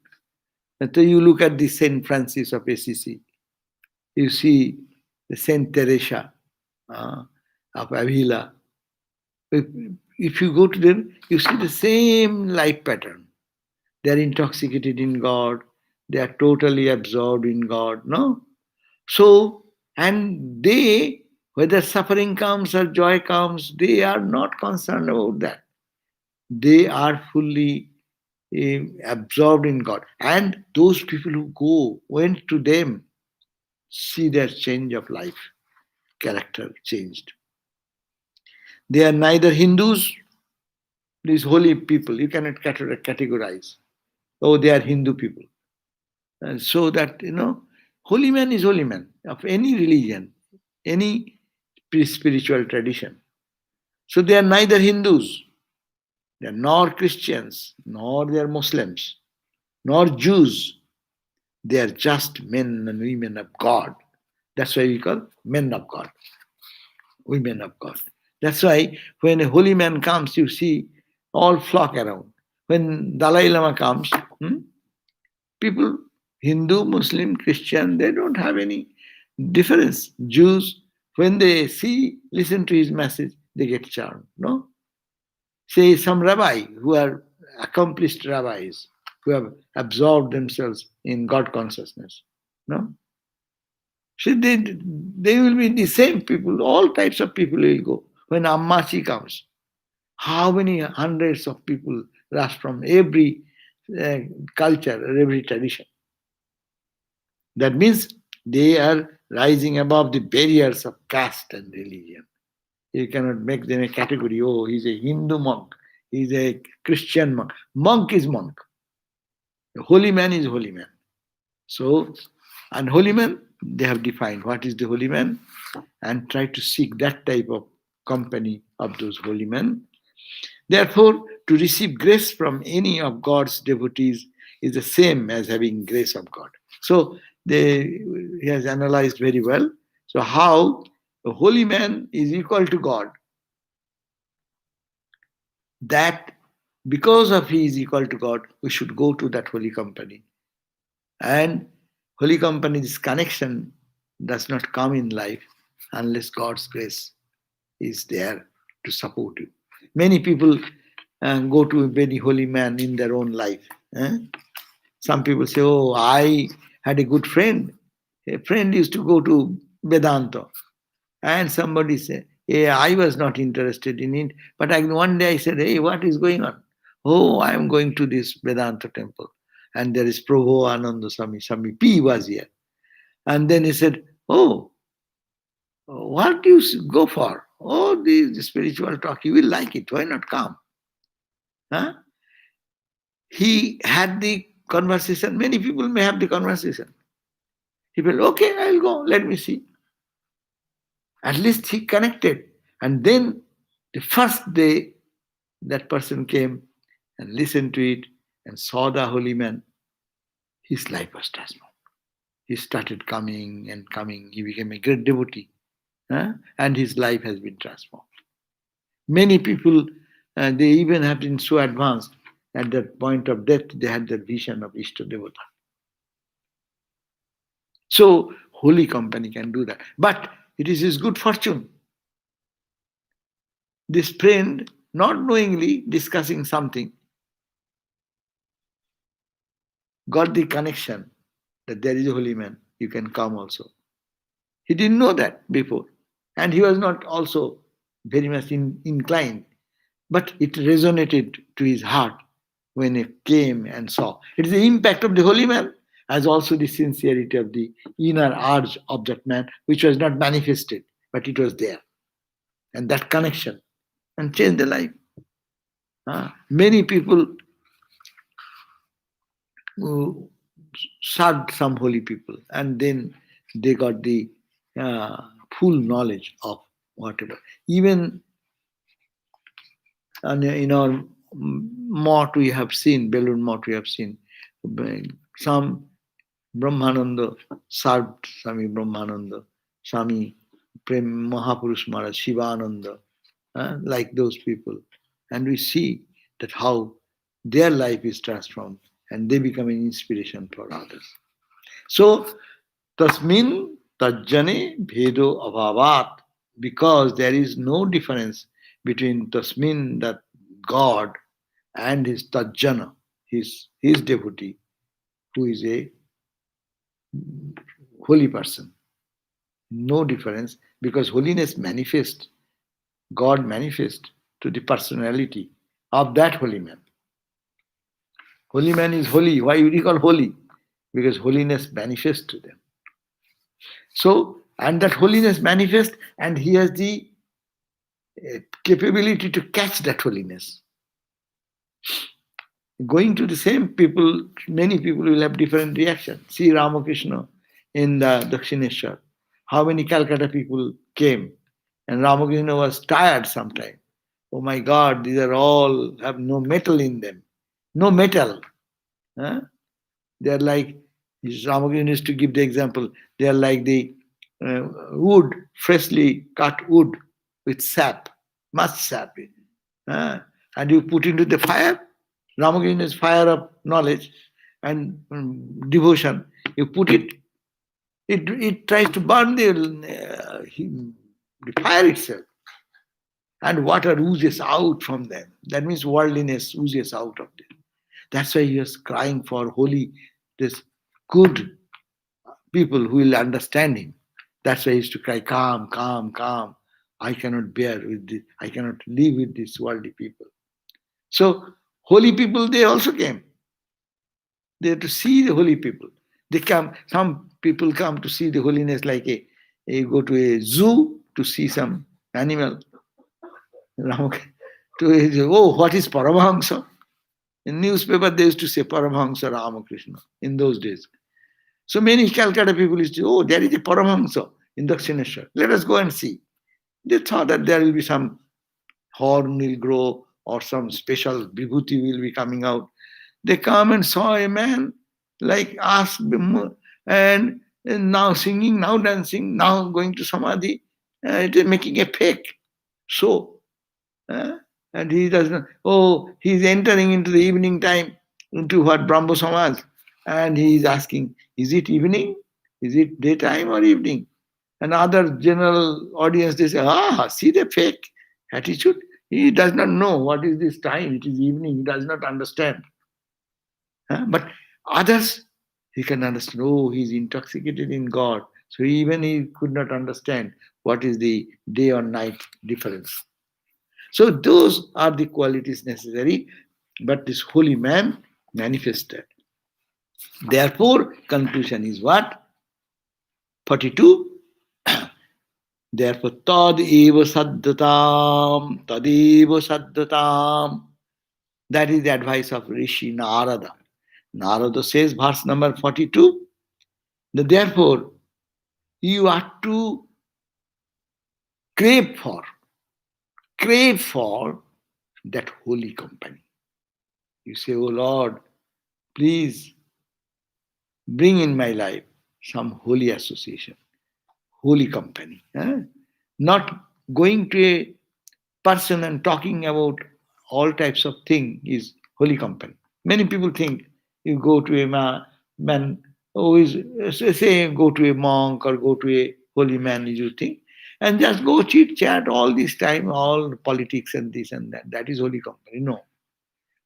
S1: And so you look at the Saint Francis of Assisi, you see the Saint Teresa of Avila. If you go to them, you see the same life pattern. They are intoxicated in God. They are totally absorbed in God. No? So, and they, whether suffering comes or joy comes, they are not concerned about that. They are fully absorbed in God. And those people who went to them, see their change of life, character changed. They are neither Hindus, these holy people, you cannot categorize. Oh, they are Hindu people. And so that, holy man is holy man of any religion, any spiritual tradition. So they are neither Hindus, they are nor Christians, nor they are Muslims, nor Jews. They are just men and women of God. That's why we call men of God, women of God. That's why when a holy man comes, you see all flock around. When Dalai Lama comes, people, Hindu, Muslim, Christian, they don't have any difference. Jews, when they listen to his message, they get charmed. No? Say some rabbi who are accomplished rabbis who have absorbed themselves in God consciousness. No? So they will be the same people, all types of people will go. When Ammachi comes, how many hundreds of people rush from every uh, culture, every tradition. That means they are rising above the barriers of caste and religion. You cannot make them a category. Oh, he's a Hindu monk. He's a Christian monk. Monk is monk. A holy man is holy man. So, and holy man, they have defined what is the holy man and try to seek that type of company of those holy men. Therefore, to receive grace from any of God's devotees is the same as having grace of God. So, he has analyzed very well. So, how a holy man is equal to God, that because of he is equal to God, we should go to that holy company. And holy company, this connection does not come in life unless God's grace is there to support you. Many people go to a very holy man in their own life. Some people say, oh, I had a good friend. A friend used to go to Vedanta. And somebody said, hey, I was not interested in it. But one day I said, hey, what is going on? Oh, I am going to this Vedanta temple. And there is Prabhu Ananda Swami P was here. And then he said, oh, what do you go for? Oh, the spiritual talk, you will like it. Why not come? Huh? He had the conversation. Many people may have the conversation. He felt, okay, I'll go. Let me see. At least he connected. And then the first day that person came and listened to it and saw the holy man, his life was transformed. He started coming and coming. He became a great devotee. And his life has been transformed. Many people, they even have been so advanced at that point of death, they had that vision of Ishta Devata. So, holy company can do that. But it is his good fortune. This friend, not knowingly discussing something, got the connection that there is a holy man, you can come also. He didn't know that before. And he was not also very much inclined. But it resonated to his heart when he came and saw. It is the impact of the holy man as also the sincerity of the inner urge of that man, which was not manifested, but it was there. And that connection and changed the life. Many people who served some holy people and then they got the full knowledge of whatever. Even in our mott we have seen, Belur mott we have seen, some Brahmananda served Swami Brahmananda, Swami Prem Mahapurush Maharaj, Shivananda, like those people. And we see that how their life is transformed and they become an inspiration for others. So, tasmin tajjane bhedo abhavat, because there is no difference between tasmin, that God, and his tajjana, his devotee, who is a holy person. No difference, because holiness manifests, God manifests to the personality of that holy man. Holy man is holy. Why would you call holy? Because holiness manifests to them. So, and that holiness manifests, and he has the capability to catch that holiness. Going to the same people, many people will have different reactions. See Ramakrishna in the Dakshineshwar. How many Calcutta people came, and Ramakrishna was tired sometime. Oh my God, these are all have no metal in them. No metal. They are like, Ramakrishna used to give the example, they are like the wood, freshly cut wood with sap, much sap. And you put into the fire, Ramakrishna's fire of knowledge and devotion, you put it, it tries to burn the fire itself. and water oozes out from them. That means worldliness oozes out of them. That's why he was crying for holy, this good people who will understand him. That's why he used to cry, "Calm, calm, calm. I cannot bear with this. I cannot live with these worldly people." So holy people, they also came. They have to see the holy people. They come. Some people come to see the holiness like a go to a zoo to see some animal. To oh, what is Paramahamsa? In newspaper, they used to say Paramahamsa Ramakrishna in those days. So many Calcutta people used to, oh, there is a Paramahamsa in Dakshineshwar. Let us go and see. They thought that there will be some horn will grow or some special vibhuti will be coming out. They come and saw a man like us and now singing, now dancing, now going to samadhi. It is making a fake show. Uh, and he does not, oh, he's entering into the evening time, into what Brahmo Samaj, and he is asking, is it evening? Is it daytime or evening? And other general audience, they say, ah, see the fake attitude. He does not know what is this time. It is evening. He does not understand. But others, he can understand, oh, he's intoxicated in God. So even he could not understand what is the day or night difference. So those are the qualities necessary, but this holy man manifested. Therefore, conclusion is what? 42. Therefore, tad eva saddatam, tad eva saddatam. That is the advice of Rishi Narada. Narada says, verse number 42, that therefore, you are to crave for that holy company. You say, oh Lord, please bring in my life some holy association, holy company. Not going to a person and talking about all types of things is holy company. Many people think you go to a man who is, say, go to a monk or go to a holy man, you think, and just go chit chat all this time, all politics and this and that. That is holy company. No.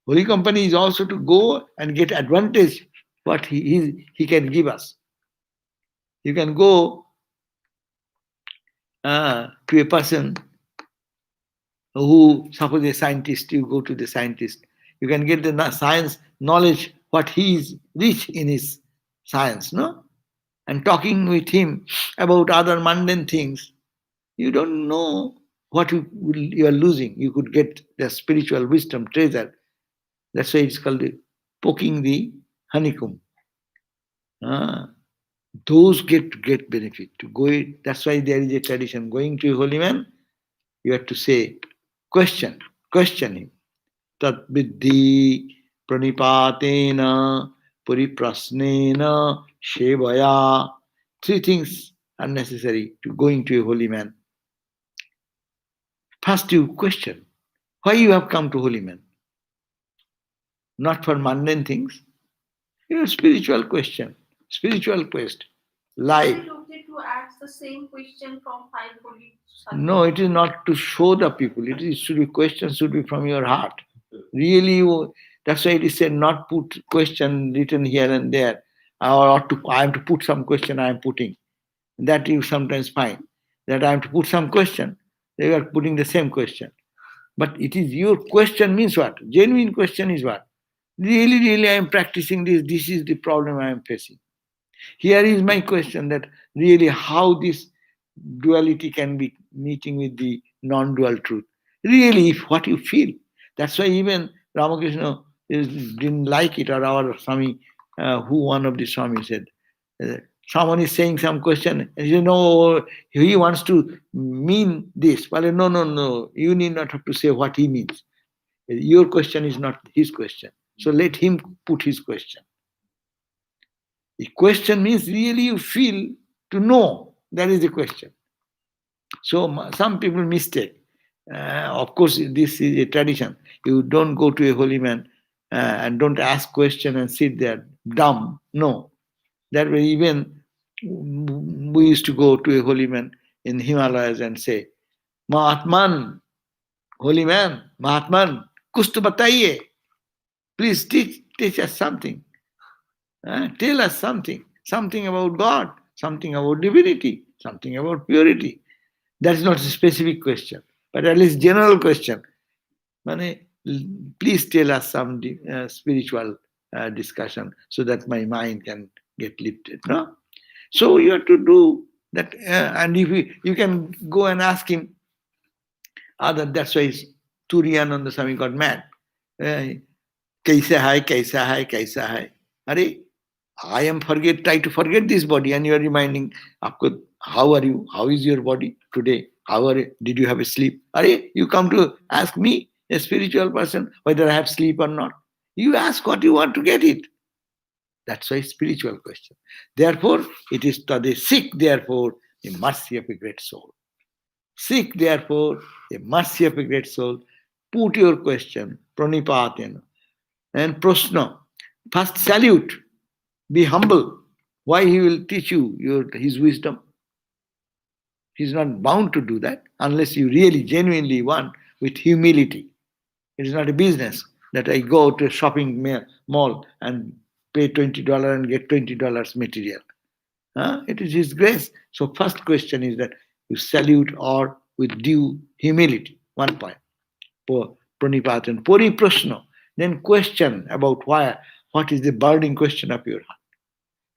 S1: Holy company is also to go and get advantage what he can give us. You can go to a person who, suppose a scientist, you go to the scientist, you can get the science knowledge, what he is rich in his science, no? And talking with him about other mundane things, you don't know what you are losing. You could get the spiritual wisdom treasure. That's why it's called poking the honeycomb. Those get benefit to go. That's why there is a tradition. Going to a holy man, you have to say, question him. Tat viddhi pranipatena puriprasnena shevaya. Three things are necessary to going to a holy man. First, you question why you have come to holy man. Not for mundane things. Your spiritual question, spiritual quest, life.
S2: Is it okay to ask the same question from 5 holy?
S1: No, it is not to show the people. Should be questions should be from your heart. Really, that's why it is said not put question written here and there. Or I am to put some question I am putting. That you sometimes find. That I am to put some question. They are putting the same question. But it is your question means what? Genuine question is what? Really, I am practicing this. This is the problem I am facing. Here is my question that really how this duality can be meeting with the non-dual truth. Really, if what you feel. That's why even Ramakrishna didn't like it, or our Swami, who one of the Swami said, someone is saying some question, and you know he wants to mean this. Well, no, you need not have to say what he means. Your question is not his question. So let him put his question. The question means really you feel to know. That is the question. So some people mistake. Of course, this is a tradition. You don't go to a holy man and don't ask question and sit there dumb. No. That way even we used to go to a holy man in Himalayas and say, Mahatman, holy man, Mahatman, kuch to bataiye. Please teach us something. Tell us something about God, something about divinity, something about purity. That's not a specific question, but at least general question. Mane, please tell us some spiritual discussion so that my mind can get lifted. No? So you have to do that, and if you can go and ask him. That's why Turiyananda Swami got mad. Kaisa hai, kaisa hai, kaisa hai. Are, I am try to forget this body, and you are reminding, how are you? How is your body today? Did you have a sleep? Are, you come to ask me, a spiritual person, whether I have sleep or not. You ask what you want to get it. That's why spiritual question. Therefore, it is tade seek, therefore, the mercy of a great soul. Seek, therefore, the mercy of a great soul. Put your question, pranipatena, and prasna. First, salute. Be humble. Why he will teach you his wisdom? He's not bound to do that unless you really genuinely want with humility. It is not a business that I go to a shopping mall and pay $20 and get $20 material. It is His grace. So first question is that you salute or with due humility. One point. Pranipatan. Pariprashna. Then question about what is the burning question of your heart.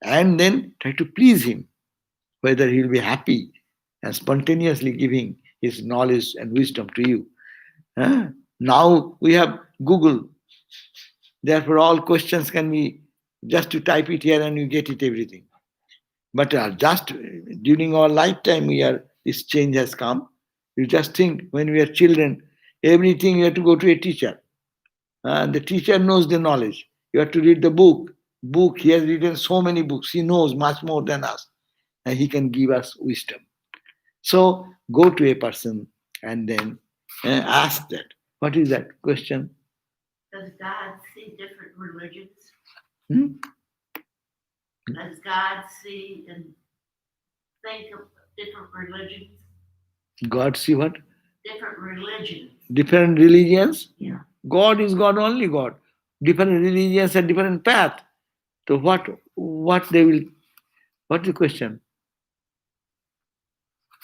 S1: And then try to please him, whether he'll be happy and spontaneously giving his knowledge and wisdom to you. Now we have Google. Therefore, all questions can be just to type it here and you get it everything. But just during our lifetime, this change has come. You just think when we are children, everything you have to go to a teacher. And the teacher knows the knowledge. You have to read the book. He has written so many books. He knows much more than us. And he can give us wisdom. So go to a person and then ask that. What is that question?
S2: Does God see different religions?
S1: Hmm?
S2: Does God see and think of different religions?
S1: God see what?
S2: Different religions.
S1: Different religions?
S2: Yeah.
S1: God is God, only God. Different religions and different path. So what they will, what is the question?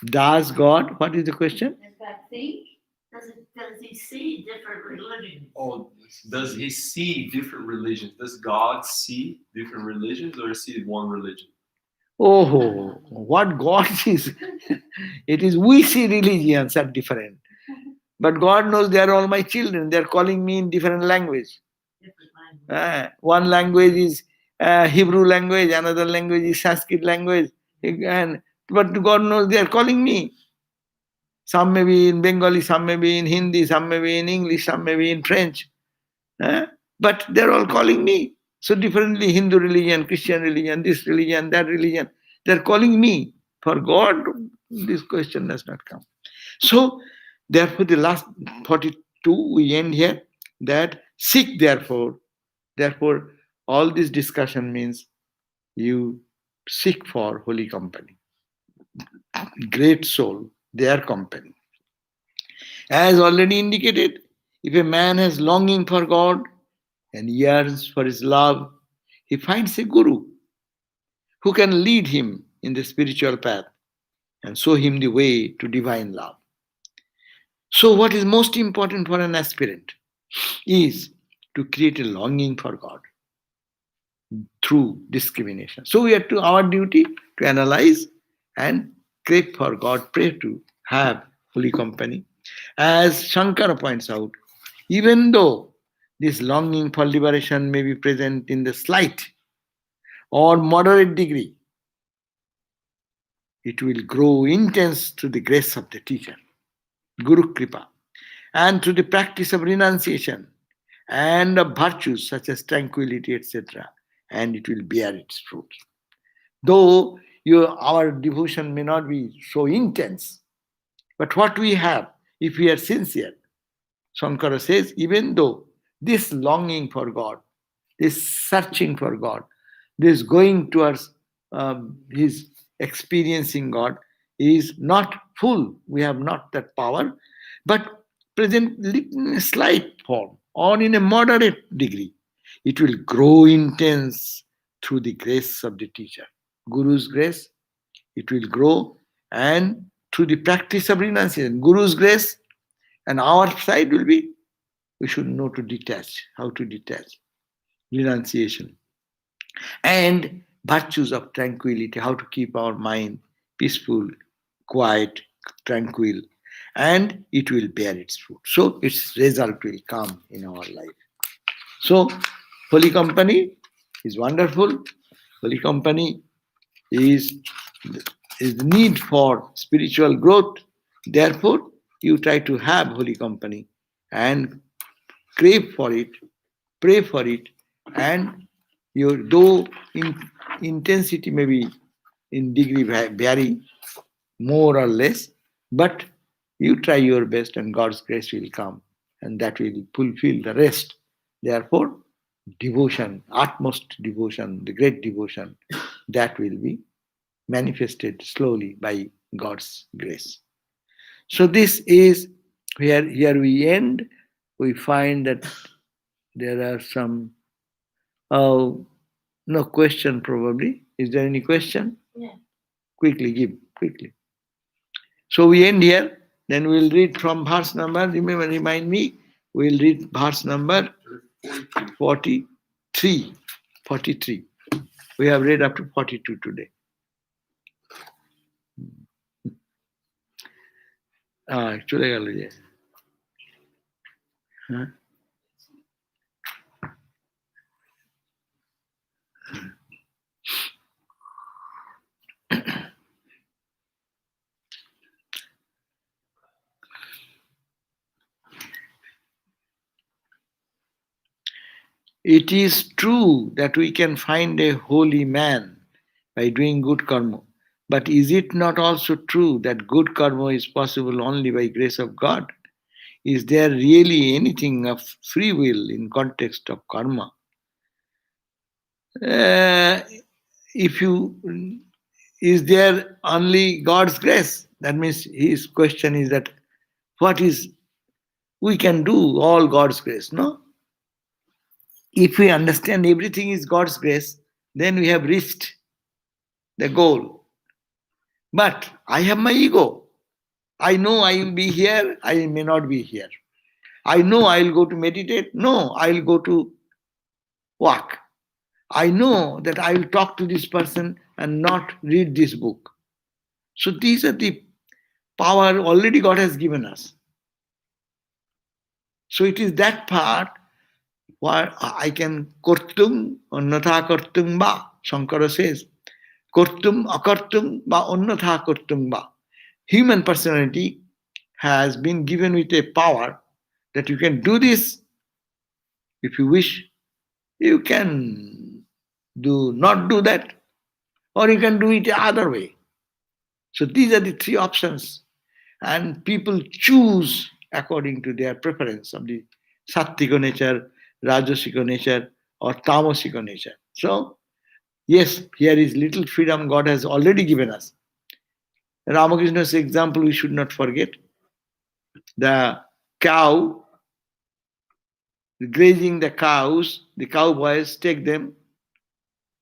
S1: Does God, what is the question?
S2: Does God think? Does he see different religions?
S3: Oh, does he see different religions? Does God see different religions or see one religion?
S1: Oh, what God is. It is we see religions are different. But God knows they are all my children. They are calling me in different language.
S2: Different languages.
S1: One language is Hebrew language, another language is Sanskrit language. But God knows they are calling me. Some may be in Bengali, some may be in Hindi, some may be in English, some may be in French. But they're all calling me. So differently, Hindu religion, Christian religion, this religion, that religion. They're calling me. For God, this question does not come. So, therefore, the last 42, we end here. That seek, therefore, all this discussion means you seek for holy company. Great soul, their company. As already indicated, if a man has longing for God and yearns for his love, he finds a guru who can lead him in the spiritual path and show him the way to divine love. So, what is most important for an aspirant is to create a longing for God through discrimination. So, we have to our duty to analyze and crave for God, pray to have holy company. As Shankara points out, even though this longing for liberation may be present in the slight or moderate degree, it will grow intense through the grace of the teacher, Guru Kripa, and through the practice of renunciation and of virtues such as tranquility, etc., and it will bear its fruit. Though our devotion may not be so intense, but what we have, if we are sincere, Shankara says, even though this longing for God, this searching for God, this going towards his experiencing God is not full, we have not that power, but present in a slight form or in a moderate degree. It will grow intense through the grace of the teacher. Guru's grace, it will grow, and through the practice of renunciation. Guru's grace, and our side will be, we should know to detach, how to detach. Renunciation. And virtues of tranquility, how to keep our mind peaceful, quiet, tranquil, and it will bear its fruit. So its result will come in our life. So, holy company is wonderful. Holy company is, is the need for spiritual growth. Therefore, you try to have holy company and crave for it, pray for it, and your though in intensity may be in degree vary more or less, but you try your best and God's grace will come and that will fulfill the rest. Therefore, devotion, utmost devotion, the great devotion, that will be manifested slowly by God's grace. So this is where here we end. We find that there are some no question probably. Is there any question?
S2: Yeah.
S1: Quickly give, quickly. So we end here. Then we'll read from verse number. Remember, remind me. We'll read verse number 43. 43. We have read up to 42 today. চলে গেল যে হ্যাঁ It is true that we can find a holy man by doing good karma. But is it not also true that good karma is possible only by grace of God? Is there really anything of free will in context of karma? If you is there only God's grace? That means his question is that what is we can do all God's grace, no? If we understand everything is God's grace, then we have reached the goal. But I have my ego. I know I will be here, I may not be here. I know I will go to meditate. No, I will go to walk. I know that I will talk to this person and not read this book. So these are the power already God has given us. So it is that part where I can kortum annatha kortum ba. Shankara says, kortum akartum ba annatha kortum ba. Human personality has been given with a power that you can do this if you wish. You can do not do that, or you can do it the other way. So these are the three options, and people choose according to their preference of the sattvika nature, rajasika nature, or tamasika nature. So yes, here is little freedom God has already given us. Ramakrishna's example we should not forget. The cow, grazing the cows, the cowboys take them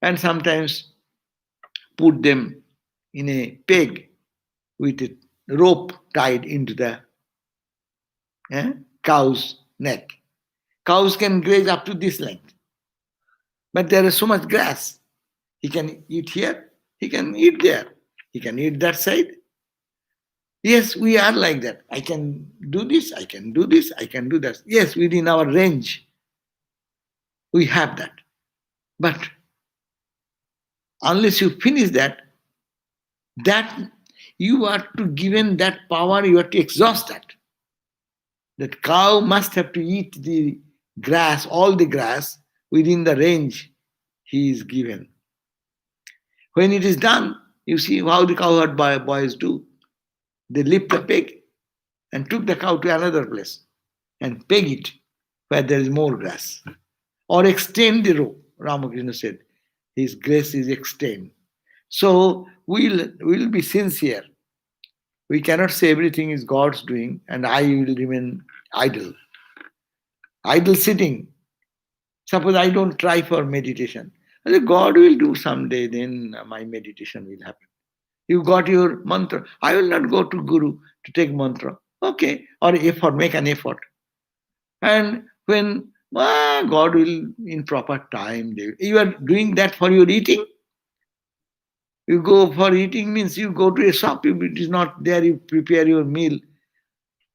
S1: and sometimes put them in a peg with a rope tied into the cow's neck. Cows can graze up to this length, but there is so much grass. He can eat here, he can eat there, he can eat that side. Yes, we are like that. I can do this, I can do this, I can do that. Yes, within our range, we have that. But unless you finish that you are to given that power, you have to exhaust that. That cow must have to eat the grass, all the grass, within the range he is given. When it is done, you see how the cowherd boys do. They lift the peg and took the cow to another place and peg it where there is more grass. Or extend the rope. Ramakrishna said, his grace is extend. So we'll be sincere. We cannot say everything is God's doing and I will remain idle. Idle sitting. Suppose I don't try for meditation. I say, God will do someday, then my meditation will happen. You got your mantra. I will not go to Guru to take mantra. Okay. Or effort, make an effort. And when God will in proper time, you are doing that for your eating. You go for eating means you go to a shop, if it is not there, you prepare your meal,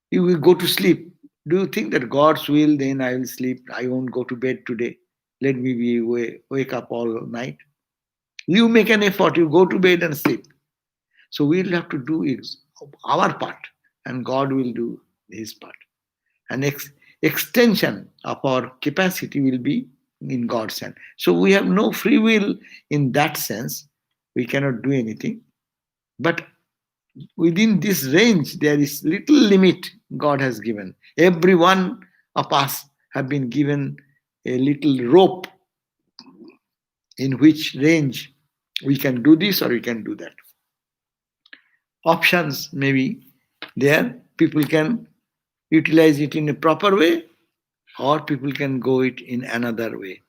S1: you will go to sleep. Do you think that God's will, then I will sleep, I won't go to bed today, let me be wake up all night? You make an effort, you go to bed and sleep. So we'll have to do our part, and God will do his part. An extension of our capacity will be in God's hand. So we have no free will in that sense. We cannot do anything. But within this range, there is little limit God has given. Every one of us have been given a little rope in which range we can do this or we can do that. Options may be there. People can utilize it in a proper way, or people can go it in another way.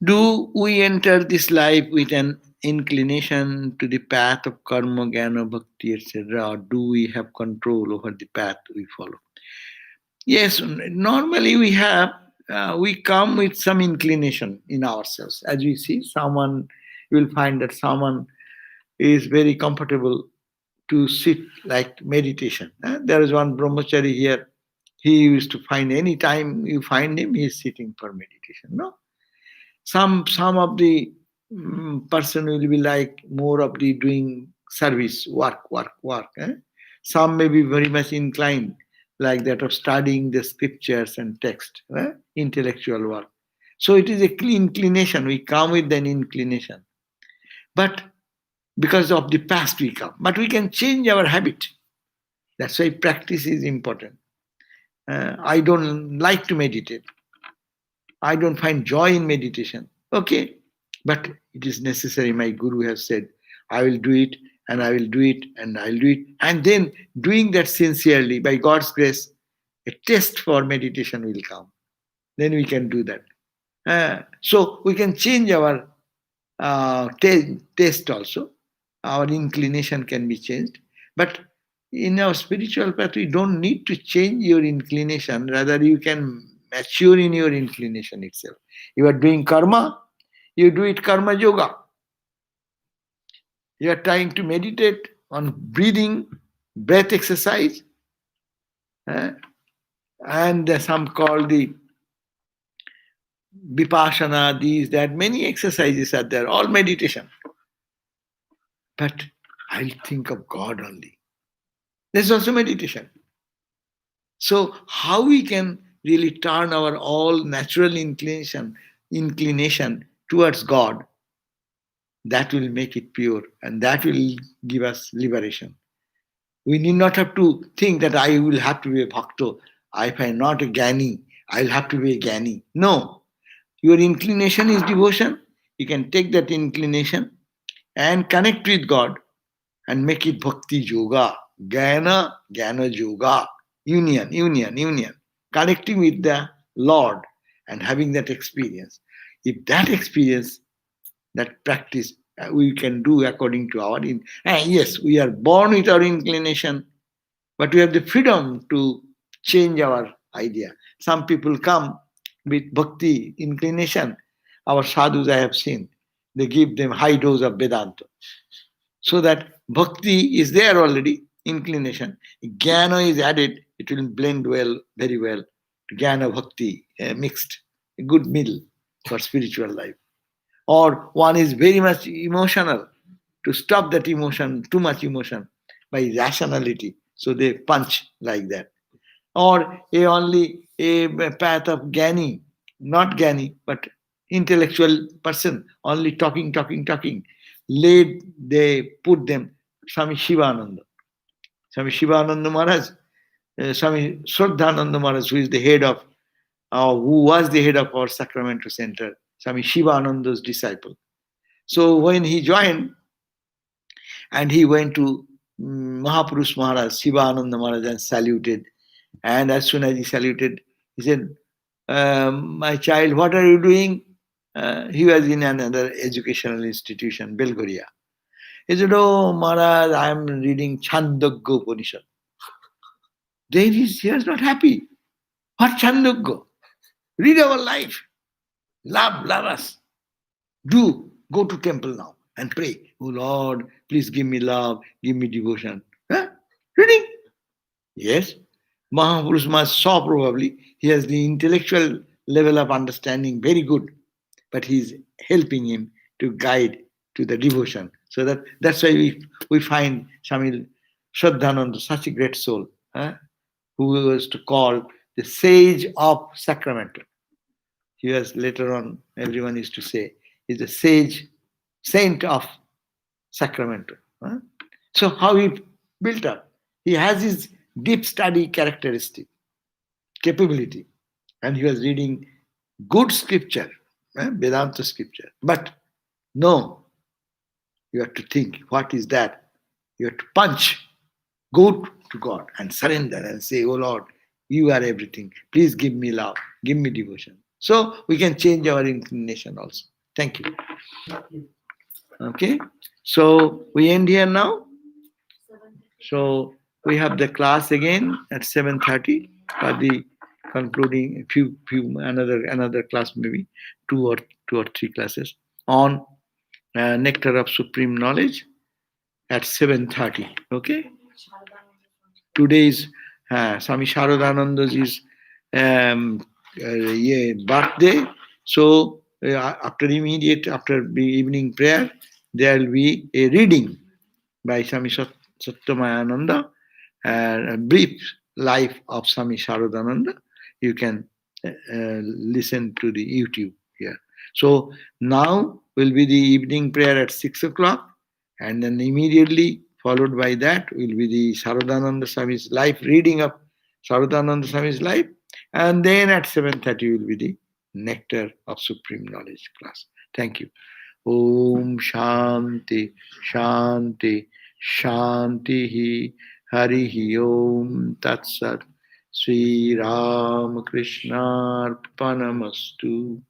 S1: Do we enter this life with an inclination to the path of karma, jnana, bhakti, etc., or do we have control over the path we follow? Yes, normally we come with some inclination in ourselves. As we see, you will find that someone is very comfortable to sit like meditation. There is one brahmachari here. He used to find any time you find him, he is sitting for meditation. No, some of the person will be like more of the doing service work. Some may be very much inclined like that of studying the scriptures and text, intellectual work. So it is a clean inclination. We come with an inclination, but because of the past we come. But we can change our habit. That's why practice is important. I don't like to meditate. I don't find joy in meditation. Okay, but it is necessary. My Guru has said, I will do it, and I will do it, and I'll do it. And then doing that sincerely, by God's grace, a test for meditation will come. Then we can do that. So we can change our taste also. Our inclination can be changed. But in our spiritual path, we don't need to change your inclination. Rather, you can mature in your inclination itself. You are doing karma, you do it karma yoga. You are trying to meditate on breathing, breath exercise, and some call the vipassana, these, that, many exercises are there, all meditation. But I'll think of God only. There's also meditation. So how we can really turn our all natural inclination towards God, that will make it pure, and that will give us liberation. We need not have to think that I will have to be a bhakta. If I am not a jnani, I'll have to be a jnani. No. Your inclination is devotion. You can take that inclination and connect with God and make it bhakti yoga, jnana yoga, union, connecting with the Lord and having that experience. If that experience, that practice, we can do according to our yes, we are born with our inclination, but we have the freedom to change our idea. Some people come with bhakti inclination. Our sadhus I have seen, they give them high dose of Vedanta. So that bhakti is there already, inclination. Jnana is added, it will blend well, very well. Jnana bhakti mixed, a good meal for spiritual life. Or one is very much emotional, to stop that emotion, too much emotion, by rationality. So they punch like that. Or only a path of Jnani, not Jnani, but intellectual person, only talking. They put them, Swami Shivananda. Swami Shivananda Maharaj, Swami Shraddhananda Maharaj, who is the head of, who was the head of our Sacramento Center, Swami Shivananda's disciple. So when he joined, and he went to Mahapurush Maharaj, Shivananda Maharaj, and saluted, And as soon as he saluted, he said, my child, what are you doing? He was in another educational institution, Belgorия. He said, oh, Maharaj, I am reading Chandogya Upanishad. Then he was not happy. What Chandogya? Read our life. Love us. Go to temple now and pray. Oh Lord, please give me love, give me devotion. Huh? Reading? Yes. Mahapurush must saw probably. He has the intellectual level of understanding very good, but he's helping him to guide to the devotion. So that's why we find Swami Shraddhananda, such a great soul, huh? Who was to call the sage of sacramental. He was later on, everyone used to say, he's the sage saint of Sacramento. Huh? So how he built up? He has his deep study characteristic, capability, and he was reading good scripture, Vedanta scripture. But no, you have to think, what is that? You have to punch, go to God and surrender and say, oh Lord, you are everything. Please give me love, give me devotion. So we can change our inclination also. Thank you. Okay, so we end here now. So we have the class again at 7:30 for the concluding few another class, maybe two or three classes on nectar of supreme knowledge at 7:30. Okay, today's Swami Sarvadevananda's birthday. So after the evening prayer, there will be a reading by Swami Satyamayananda, a brief life of Swami Sarvadevananda. You can listen to the YouTube here. So now will be the evening prayer at 6 o'clock, and then immediately followed by that will be the Sarvadevananda Swami's life, reading of Sarvadevananda Swami's life, and then at 7:30 will be the Nectar of Supreme Knowledge class. Thank you. Om Shanti Shanti Shanti Harihi Om Tat Sat Sri Ram Krishna Arpanamastu.